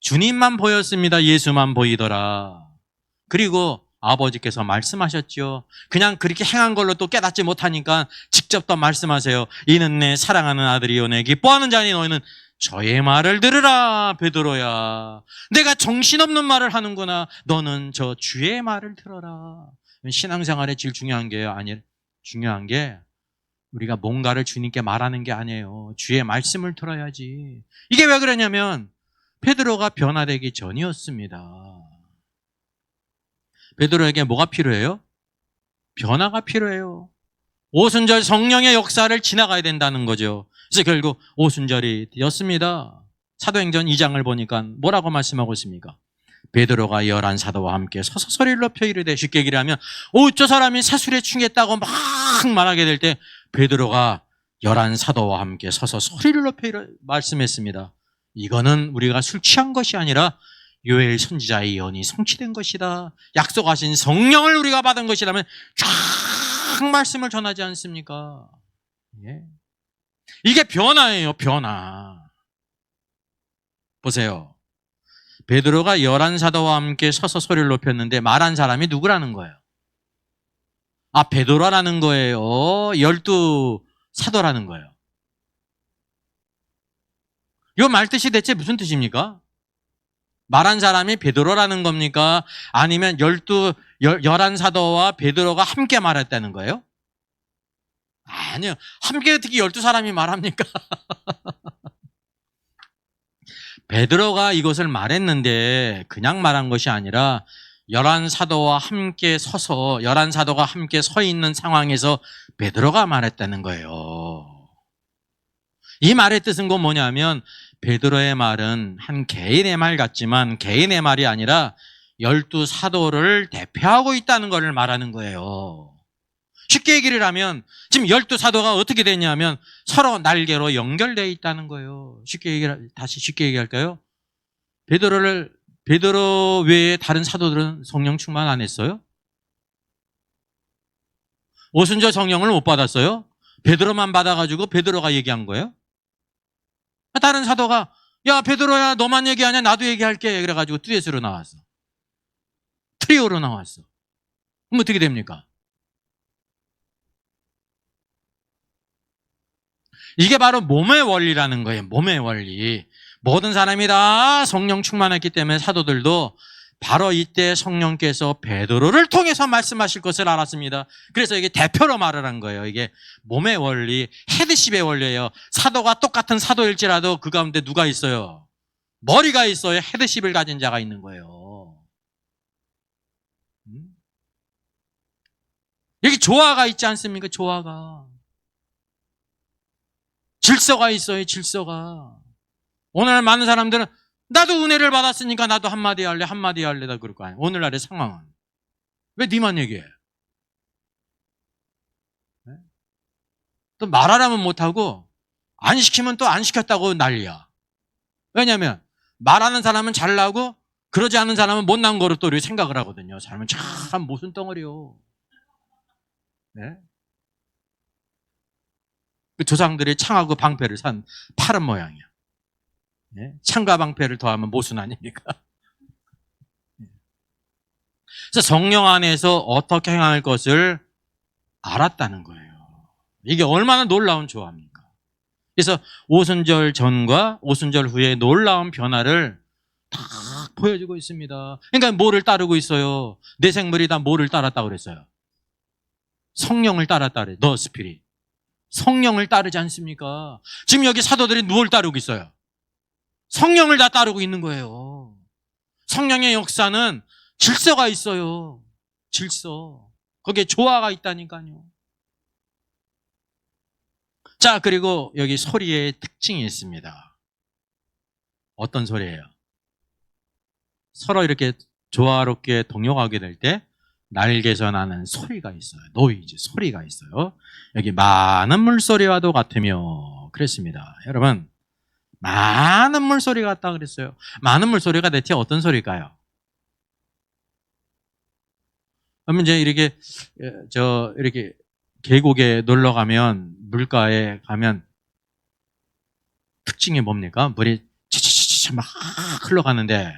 주님만 보였습니다. 예수만 보이더라. 그리고 아버지께서 말씀하셨죠. 그냥 그렇게 행한 걸로 또 깨닫지 못하니까 직접 또 말씀하세요. 이는 내 사랑하는 아들이요 내 기뻐하는 자니 너희는 저의 말을 들으라. 베드로야, 내가 정신없는 말을 하는구나. 너는 저 주의 말을 들어라. 신앙생활에 제일 중요한 게 중요한 게 우리가 뭔가를 주님께 말하는 게 아니에요. 주의 말씀을 들어야지. 이게 왜 그러냐면 베드로가 변화되기 전이었습니다. 베드로에게 뭐가 필요해요? 변화가 필요해요. 오순절 성령의 역사를 지나가야 된다는 거죠. 그래서 결국 오순절이 되었습니다. 사도행전 2장을 보니까 뭐라고 말씀하고 있습니까? 베드로가 11 사도와 함께 서서 소리를 높여 이르되, 쉽게 얘기하면 저 사람이 사술에 취했다고 막 말하게 될 때 베드로가 11 사도와 함께 서서 소리를 높여 말씀했습니다. 이거는 우리가 술 취한 것이 아니라 요엘 선지자의 예언이 성취된 것이다. 약속하신 성령을 우리가 받은 것이라면 쫙 말씀을 전하지 않습니까? 예. 이게 변화예요. 변화. 보세요. 베드로가 11 사도와 함께 서서 소리를 높였는데 말한 사람이 누구라는 거예요? 베드로라는 거예요. 12 사도라는 거예요. 이 말 뜻이 대체 무슨 뜻입니까? 말한 사람이 베드로라는 겁니까? 아니면 11 사도와 베드로가 함께 말했다는 거예요? 아니요. 함께 어떻게 12사람이 말합니까? 베드로가 이것을 말했는데 그냥 말한 것이 아니라 11 사도와 함께 서서 11 사도가 함께 서 있는 상황에서 베드로가 말했다는 거예요. 이 말의 뜻은 뭐냐면 베드로의 말은 한 개인의 말 같지만 개인의 말이 아니라 12 사도를 대표하고 있다는 것을 말하는 거예요. 쉽게 얘기를 하면 지금 12 사도가 어떻게 됐냐면 서로 날개로 연결되어 있다는 거예요. 다시 쉽게 얘기할까요? 베드로 외에 다른 사도들은 성령 충만 안 했어요? 오순절 성령을 못 받았어요? 베드로만 받아가지고 베드로가 얘기한 거예요? 다른 사도가 야 베드로야 너만 얘기하냐 나도 얘기할게 그래가지고 듀엣으로 나왔어. 트리오로 나왔어. 그럼 어떻게 됩니까? 이게 바로 몸의 원리라는 거예요. 몸의 원리. 모든 사람이 다 성령 충만했기 때문에 사도들도 바로 이때 성령께서 베드로를 통해서 말씀하실 것을 알았습니다. 그래서 이게 대표로 말을 한 거예요. 이게 몸의 원리, 헤드십의 원리예요. 사도가 똑같은 사도일지라도 그 가운데 누가 있어요? 머리가 있어요. 헤드십을 가진 자가 있는 거예요. 여기 조화가 있지 않습니까? 조화가. 질서가 있어요. 질서가. 오늘 많은 사람들은 나도 은혜를 받았으니까 나도 한마디 할래 다 그럴 거 아니에요. 오늘날의 상황은. 왜 니만 얘기해? 네? 또 말하라면 못하고 안 시키면 또 안 시켰다고 난리야. 왜냐하면 말하는 사람은 잘나고 그러지 않은 사람은 못난 거로 또 우리 생각을 하거든요. 삶은 참 모순 덩어리요. 네? 그 조상들이 창하고 방패를 산 파란 모양이야. 네? 창과 방패를 더하면 모순 아닙니까? 그래서 성령 안에서 어떻게 행할 것을 알았다는 거예요. 이게 얼마나 놀라운 조화입니까? 그래서 오순절 전과 오순절 후에 놀라운 변화를 다 보여주고 있습니다. 그러니까 뭐를 따르고 있어요? 내 생물이 다 뭐를 따랐다고 그랬어요? 성령을 따랐다 그래요. 너 스피릿. 성령을 따르지 않습니까? 지금 여기 사도들이 뭘 따르고 있어요? 성령을 다 따르고 있는 거예요. 성령의 역사는 질서가 있어요. 질서. 거기에 조화가 있다니까요. 자, 그리고 여기 소리의 특징이 있습니다. 어떤 소리예요? 서로 이렇게 조화롭게 동요하게 될 때 날개에서 나는 소리가 있어요. 노이즈, 소리가 있어요. 여기 많은 물소리와도 같으며 그랬습니다. 여러분, 많은 물소리 같다 그랬어요. 많은 물소리가 대체 어떤 소리일까요? 그러면 이제 이렇게 이렇게 계곡에 놀러 가면 물가에 가면 특징이 뭡니까? 물이 치치치치 막 흘러가는데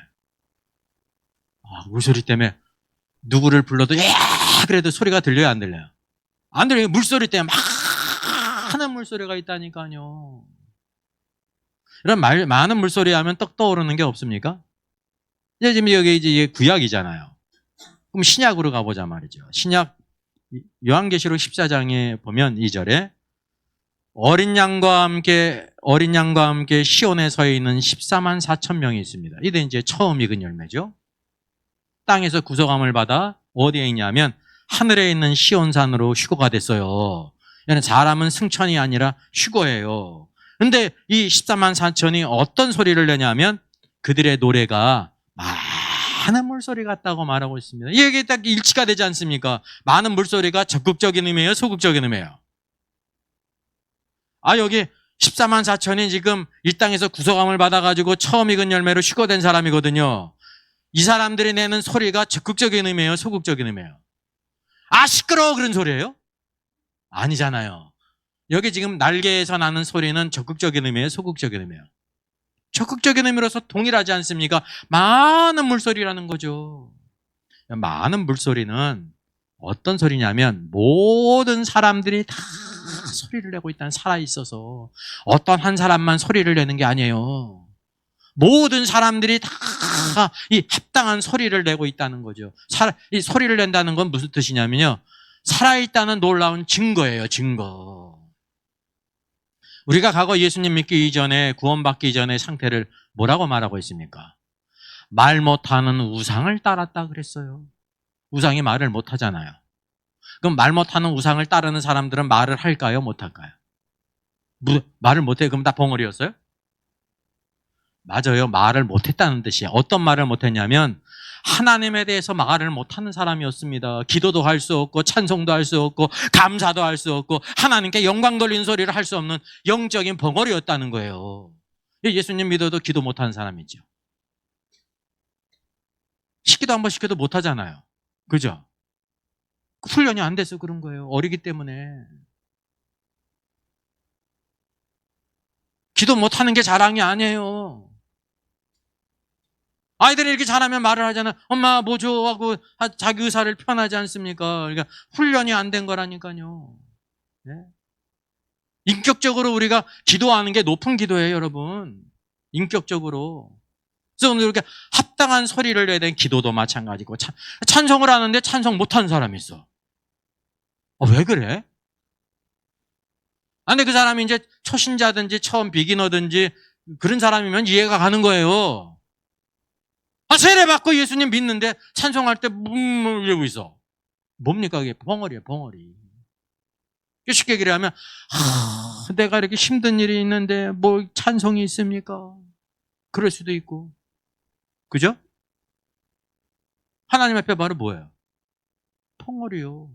물소리 때문에 누구를 불러도 그래도 소리가 들려요, 안 들려요? 안 들려요. 물소리 때문에 막 하는 물소리가 있다니까요. 이런 많은 물소리 하면 떡 떠오르는 게 없습니까? 이제 지금 여기 이제 구약이잖아요. 그럼 신약으로 가보자 말이죠. 신약 요한계시록 14장에 보면 2절에 어린 양과 함께 시온에 서 있는 14만 4천 명이 있습니다. 이게 이제 처음 익은 열매죠. 땅에서 구속함을 받아 어디에 있냐면 하늘에 있는 시온산으로 휴거가 됐어요. 얘는 사람은 승천이 아니라 휴거예요. 근데 이 14만 4천이 어떤 소리를 내냐면 그들의 노래가 많은 물소리 같다고 말하고 있습니다. 이게 딱 일치가 되지 않습니까? 많은 물소리가 적극적인 의미예요? 소극적인 의미예요? 여기 14만 4천이 지금 이 땅에서 구속함을 받아가지고 처음 익은 열매로 휴거된 사람이거든요. 이 사람들이 내는 소리가 적극적인 의미예요? 소극적인 의미예요? 시끄러워 그런 소리예요? 아니잖아요. 여기 지금 날개에서 나는 소리는 적극적인 의미예요? 소극적인 의미예요? 적극적인 의미로서 동일하지 않습니까? 많은 물소리라는 거죠. 많은 물소리는 어떤 소리냐면 모든 사람들이 다 소리를 내고 있다는 살아있어서 어떤 한 사람만 소리를 내는 게 아니에요. 모든 사람들이 다 이 합당한 소리를 내고 있다는 거죠. 이 소리를 낸다는 건 무슨 뜻이냐면요. 살아있다는 놀라운 증거예요. 증거. 우리가 과거 예수님 믿기 이전에 구원받기 이전의 상태를 뭐라고 말하고 있습니까? 말 못하는 우상을 따랐다 그랬어요. 우상이 말을 못하잖아요. 그럼 말 못하는 우상을 따르는 사람들은 말을 할까요? 못할까요? 말을 못해요? 그럼 다 벙어리였어요? 맞아요. 말을 못했다는 뜻이에요. 어떤 말을 못했냐면 하나님에 대해서 말을 못하는 사람이었습니다. 기도도 할 수 없고 찬송도 할 수 없고 감사도 할 수 없고 하나님께 영광 돌리는 소리를 할 수 없는 영적인 벙어리였다는 거예요. 예수님 믿어도 기도 못하는 사람이죠. 시키도 한 번 시켜도 못하잖아요. 그죠? 훈련이 안 돼서 그런 거예요. 어리기 때문에. 기도 못하는 게 자랑이 아니에요. 아이들이 이렇게 잘하면 말을 하잖아요. 엄마 뭐 줘 하고 자기 의사를 표현하지 않습니까? 그러니까 훈련이 안 된 거라니까요. 네? 인격적으로 우리가 기도하는 게 높은 기도예요, 여러분. 인격적으로. 그래서 오늘 이렇게 합당한 소리를 내야 되는 기도도 마찬가지고 찬송을 하는데 찬송 못하는 사람이 있어. 왜 그래? 근데 그 사람이 이제 초신자든지 처음 비기너든지 그런 사람이면 이해가 가는 거예요. 세례받고 예수님 믿는데 찬송할 때 이러고 있어. 뭡니까 그게? 벙어리예요, 벙어리. 쉽게 얘기하면 내가 이렇게 힘든 일이 있는데 뭐 찬송이 있습니까? 그럴 수도 있고. 그죠? 하나님 앞에 바로 뭐예요? 벙어리요.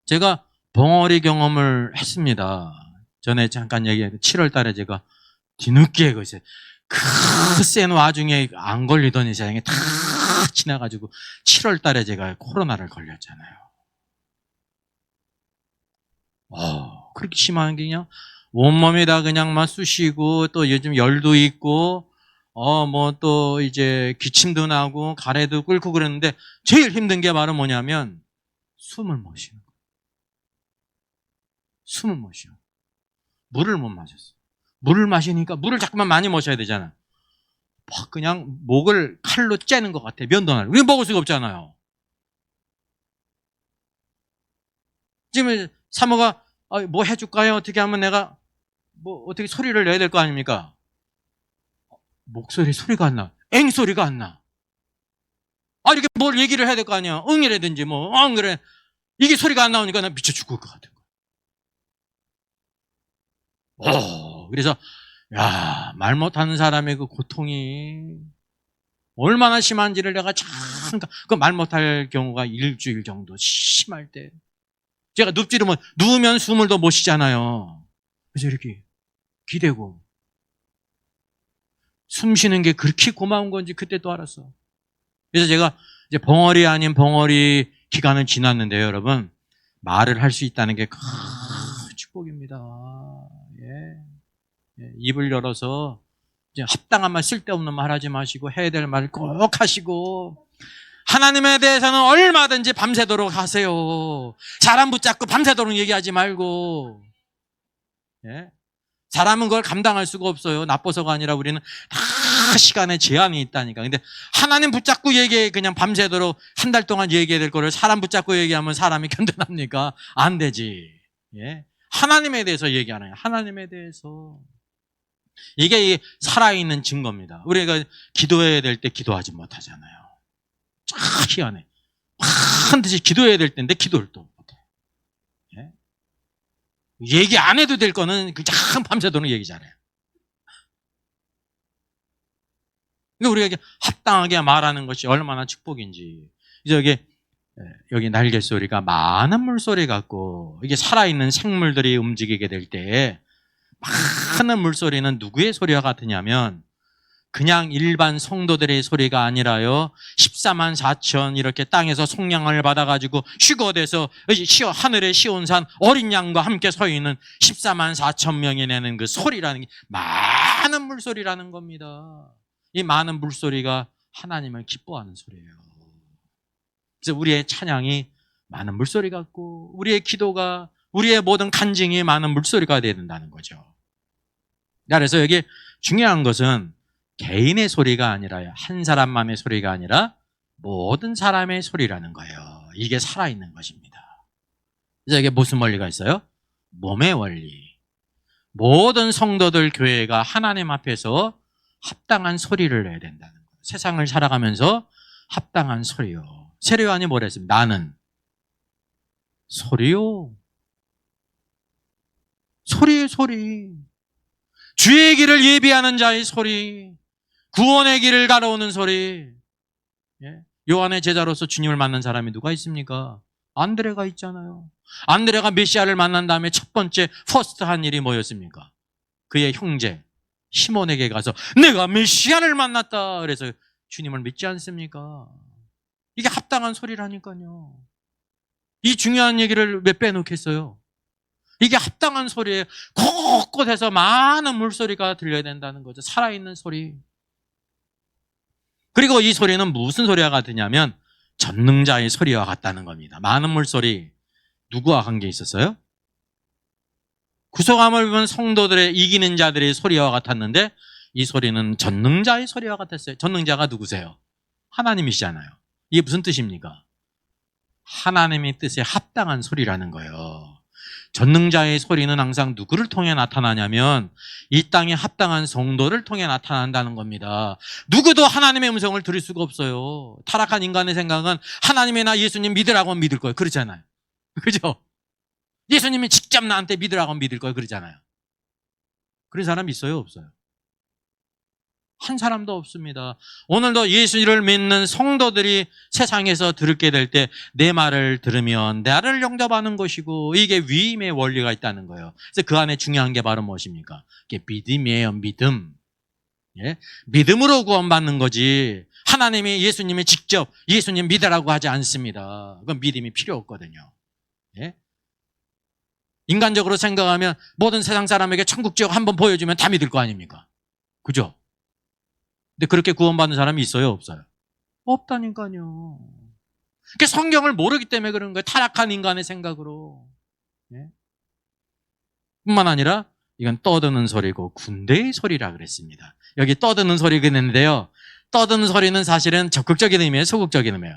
제가 벙어리 경험을 했습니다. 전에 잠깐 얘기한 7월 달에 제가 뒤늦게 그 센 와중에 안 걸리더니 세상에 다 지나가지고 7월 달에 제가 코로나를 걸렸잖아요. 그렇게 심한 게 그냥 온몸이 다 그냥 막 쑤시고 또 요즘 열도 있고 뭐 또 이제 기침도 나고 가래도 끓고 그랬는데 제일 힘든 게 바로 뭐냐면 숨을 못 쉬는 거예요. 숨을 못 쉬어. 물을 못 마셨어. 물을 마시니까 물을 자꾸만 많이 마셔야 되잖아. 막 그냥 목을 칼로 째는 것 같아. 면도날. 우리 먹을 수가 없잖아요. 지금 사모가 뭐 해줄까요? 어떻게 하면 내가 뭐 어떻게 소리를 내야 될 거 아닙니까? 목소리 소리가 안 나. 앵소리가 안 나. 이렇게 뭘 얘기를 해야 될 거 아니야. 응이라든지 뭐 그래. 이게 소리가 안 나오니까 나 미쳐 죽을 것 같은 거야. 그래서 야, 말 못하는 사람의 그 고통이 얼마나 심한지를 내가 잠깐 그 말 못할 경우가 일주일 정도 심할 때 제가 누우면 숨을 더 못 쉬잖아요. 그래서 이렇게 기대고 숨 쉬는 게 그렇게 고마운 건지 그때 또 알았어. 그래서 제가 이제 벙어리 아닌 벙어리 기간은 지났는데요, 여러분. 말을 할 수 있다는 게 큰 축복입니다. 입을 열어서 이제 합당한 말, 쓸데없는 말 하지 마시고 해야 될 말 꼭 하시고 하나님에 대해서는 얼마든지 밤새도록 하세요. 사람 붙잡고 밤새도록 얘기하지 말고. 사람은 그걸 감당할 수가 없어요. 나빠서가 아니라 우리는 다 시간에 제한이 있다니까. 근데 하나님 붙잡고 얘기해 그냥 밤새도록 한 달 동안 얘기해야 될 거를 사람 붙잡고 얘기하면 사람이 견뎌납니까? 안 되지. 하나님에 대해서 얘기하나요? 하나님에 대해서. 이게 살아있는 증거입니다. 우리가 기도해야 될 때 기도하지 못하잖아요. 참 희한해. 반드시 기도해야 될 때인데 기도를 또 못해. 얘기 안 해도 될 거는 그냥 밤새도록 얘기 잘해요. 우리가 이게 합당하게 말하는 것이 얼마나 축복인지. 이제 여기 날개 소리가 많은 물소리 같고 이게 살아있는 생물들이 움직이게 될 때 많은 물소리는 누구의 소리와 같으냐면 그냥 일반 성도들의 소리가 아니라요. 14만 4천 이렇게 땅에서 속량을 받아가지고 휴거돼서 하늘에 시온산 어린 양과 함께 서 있는 14만 4천 명이 내는 그 소리라는 게 많은 물소리라는 겁니다. 이 많은 물소리가 하나님을 기뻐하는 소리예요. 그래서 우리의 찬양이 많은 물소리 같고 우리의 기도가 우리의 모든 간증이 많은 물소리가 되어야 된다는 거죠. 그래서 여기 중요한 것은 개인의 소리가 아니라요. 한 사람만의 소리가 아니라 모든 사람의 소리라는 거예요. 이게 살아있는 것입니다. 그래서 이게 무슨 원리가 있어요? 몸의 원리. 모든 성도들 교회가 하나님 앞에서 합당한 소리를 내야 된다는 거예요. 세상을 살아가면서 합당한 소리요. 세례요한이 뭐라 했습니까? 나는 소리요. 소리의 소리. 주의 길을 예비하는 자의 소리. 구원의 길을 가로우는 소리. 요한의 제자로서 주님을 만난 사람이 누가 있습니까? 안드레가 있잖아요. 안드레가 메시아를 만난 다음에 첫 번째 퍼스트 한 일이 뭐였습니까? 그의 형제 시몬에게 가서 내가 메시아를 만났다. 그래서 주님을 믿지 않습니까? 이게 합당한 소리라니까요. 이 중요한 얘기를 왜 빼놓겠어요? 이게 합당한 소리에 곳곳에서 많은 물소리가 들려야 된다는 거죠. 살아있는 소리. 그리고 이 소리는 무슨 소리와 같으냐면 전능자의 소리와 같다는 겁니다. 많은 물소리. 누구와 관계 있었어요? 구속함을 입은 성도들의 이기는 자들의 소리와 같았는데 이 소리는 전능자의 소리와 같았어요. 전능자가 누구세요? 하나님이시잖아요. 이게 무슨 뜻입니까? 하나님의 뜻에 합당한 소리라는 거예요. 전능자의 소리는 항상 누구를 통해 나타나냐면 이 땅에 합당한 성도를 통해 나타난다는 겁니다. 누구도 하나님의 음성을 들을 수가 없어요. 타락한 인간의 생각은 하나님이나 예수님 믿으라고 믿을 거예요. 그렇잖아요. 그죠? 예수님이 직접 나한테 믿으라고 믿을 거예요. 그러잖아요. 그런 사람 있어요? 없어요? 한 사람도 없습니다. 오늘도 예수를 믿는 성도들이 세상에서 들게 될 때 내 말을 들으면 나를 영접하는 것이고 이게 위임의 원리가 있다는 거예요. 그래서 그 안에 중요한 게 바로 무엇입니까? 이게 믿음이에요. 믿음. 믿음으로 구원받는 거지 하나님이 예수님이 직접 예수님 믿으라고 하지 않습니다. 그건 믿음이 필요 없거든요. 인간적으로 생각하면 모든 세상 사람에게 천국 지옥 한번 보여주면 다 믿을 거 아닙니까? 그죠? 근데 그렇게 구원받는 사람이 있어요? 없어요? 없다니까요. 그게 성경을 모르기 때문에 그런 거예요. 타락한 인간의 생각으로. 뿐만 아니라 이건 떠드는 소리고 군대의 소리라 그랬습니다. 여기 떠드는 소리가 있는데요. 떠드는 소리는 사실은 적극적인 의미예요, 소극적인 의미예요?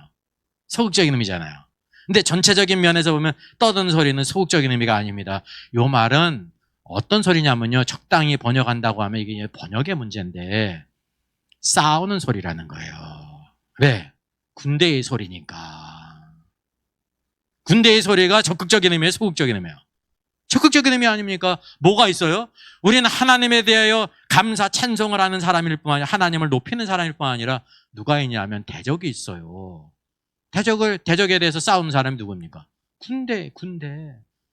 소극적인 의미잖아요. 근데 전체적인 면에서 보면 떠드는 소리는 소극적인 의미가 아닙니다. 이 말은 어떤 소리냐면요, 적당히 번역한다고 하면 이게 번역의 문제인데 싸우는 소리라는 거예요. 왜? 군대의 소리니까. 군대의 소리가 적극적인 의미예요, 소극적인 의미예요? 적극적인 의미 아닙니까? 뭐가 있어요? 우리는 하나님에 대하여 감사 찬송을 하는 사람일 뿐 아니라 하나님을 높이는 사람일 뿐 아니라 누가 있냐면 대적이 있어요. 대적에 대해서 싸우는 사람이 누굽니까? 군대.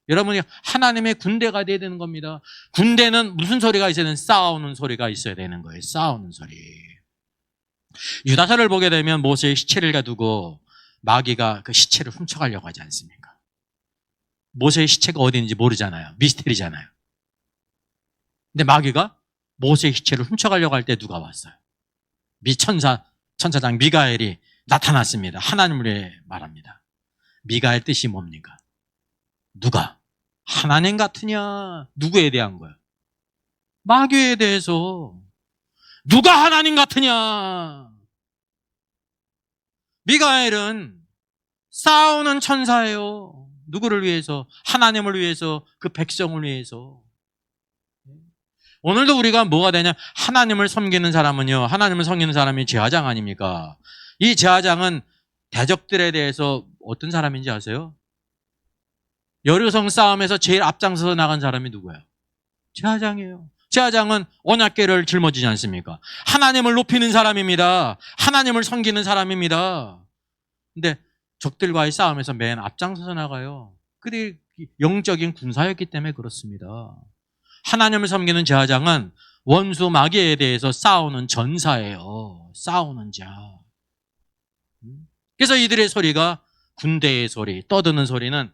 여러분이 하나님의 군대가 돼야 되는 겁니다. 군대는 무슨 소리가 있어야 되는? 싸우는 소리가 있어야 되는 거예요. 싸우는 소리. 유다서를 보게 되면 모세의 시체를 가두고 마귀가 그 시체를 훔쳐가려고 하지 않습니까? 모세의 시체가 어디 있는지 모르잖아요. 미스테리잖아요. 근데 마귀가 모세의 시체를 훔쳐가려고 할 때 누가 왔어요? 천사장 미가엘이 나타났습니다. 하나님을 위해 말합니다. 미가엘 뜻이 뭡니까? 누가? 하나님 같으냐? 누구에 대한 거예요? 마귀에 대해서. 누가 하나님 같으냐? 미가엘은 싸우는 천사예요. 누구를 위해서? 하나님을 위해서, 그 백성을 위해서. 오늘도 우리가 뭐가 되냐? 하나님을 섬기는 사람은요, 하나님을 섬기는 사람이 제사장 아닙니까? 이 제사장은 대적들에 대해서 어떤 사람인지 아세요? 여리고성 싸움에서 제일 앞장서서 나간 사람이 누구예요? 제사장이에요. 제사장은 언약궤를 짊어지지 않습니까? 하나님을 높이는 사람입니다. 하나님을 섬기는 사람입니다. 근데 적들과의 싸움에서 맨 앞장서서 나가요. 그들이 영적인 군사였기 때문에 그렇습니다. 하나님을 섬기는 제사장은 원수 마귀에 대해서 싸우는 전사예요. 싸우는 자. 그래서 이들의 소리가 군대의 소리, 떠드는 소리는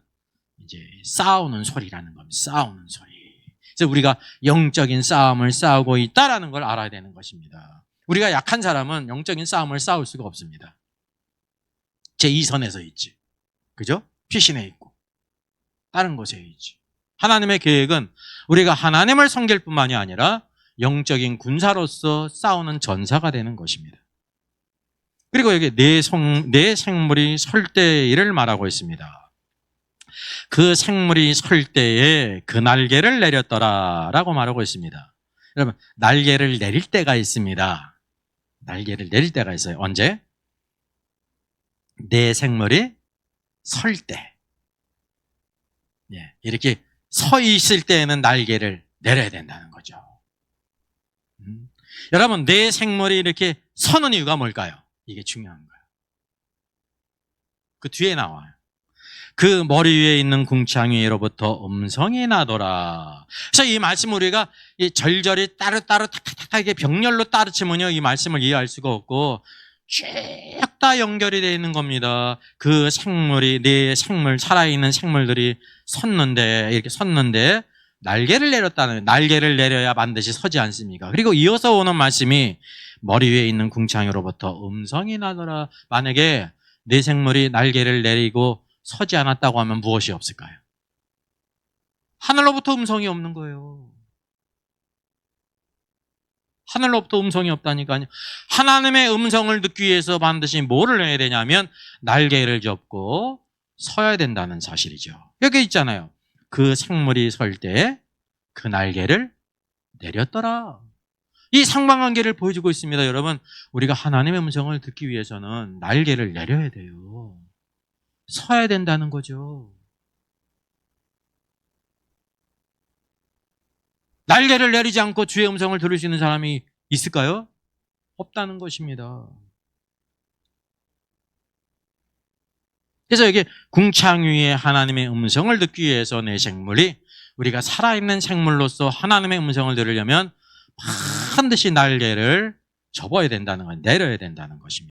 이제 싸우는 소리라는 겁니다. 싸우는 소리. 그래서 우리가 영적인 싸움을 싸우고 있다라는 걸 알아야 되는 것입니다. 우리가 약한 사람은 영적인 싸움을 싸울 수가 없습니다. 제2선에서 있지. 그죠? 피신에 있고 다른 곳에 있지. 하나님의 계획은 우리가 하나님을 섬길 뿐만이 아니라 영적인 군사로서 싸우는 전사가 되는 것입니다. 그리고 여기 내 생물이 설 때를 말하고 있습니다. 그 생물이 설 때에 그 날개를 내렸더라라고 말하고 있습니다. 여러분, 날개를 내릴 때가 있습니다. 날개를 내릴 때가 있어요. 언제? 내 생물이 설 때. 이렇게 서 있을 때에는 날개를 내려야 된다는 거죠. 여러분, 내 생물이 이렇게 서는 이유가 뭘까요? 이게 중요한 거예요. 그 뒤에 나와요. 그 머리 위에 있는 궁창위로부터 음성이 나더라. 그래서 이 말씀 우리가 절절히 따로따로 탁탁탁하게 병렬로 따르치면요, 이 말씀을 이해할 수가 없고 쭉 다 연결이 되어 있는 겁니다. 그 생물이, 내 생물, 살아있는 생물들이 이렇게 섰는데 날개를 내렸다는, 날개를 내려야 반드시 서지 않습니까? 그리고 이어서 오는 말씀이 머리 위에 있는 궁창으로부터 음성이 나더라. 만약에 내 생물이 날개를 내리고 서지 않았다고 하면 무엇이 없을까요? 하늘로부터 음성이 없는 거예요. 하늘로부터 음성이 없다니까요. 하나님의 음성을 듣기 위해서 반드시 뭐를 해야 되냐면 날개를 접고 서야 된다는 사실이죠. 여기 있잖아요. 그 생물이 설 때 그 날개를 내렸더라. 이 상반관계를 보여주고 있습니다. 여러분, 우리가 하나님의 음성을 듣기 위해서는 날개를 내려야 돼요. 서야 된다는 거죠. 날개를 내리지 않고 주의 음성을 들을 수 있는 사람이 있을까요? 없다는 것입니다. 그래서 여기 궁창 위에 하나님의 음성을 듣기 위해서 내 생물이, 우리가 살아있는 생물로서 하나님의 음성을 들으려면 반드시 날개를 접어야 된다는 것, 내려야 된다는 것입니다.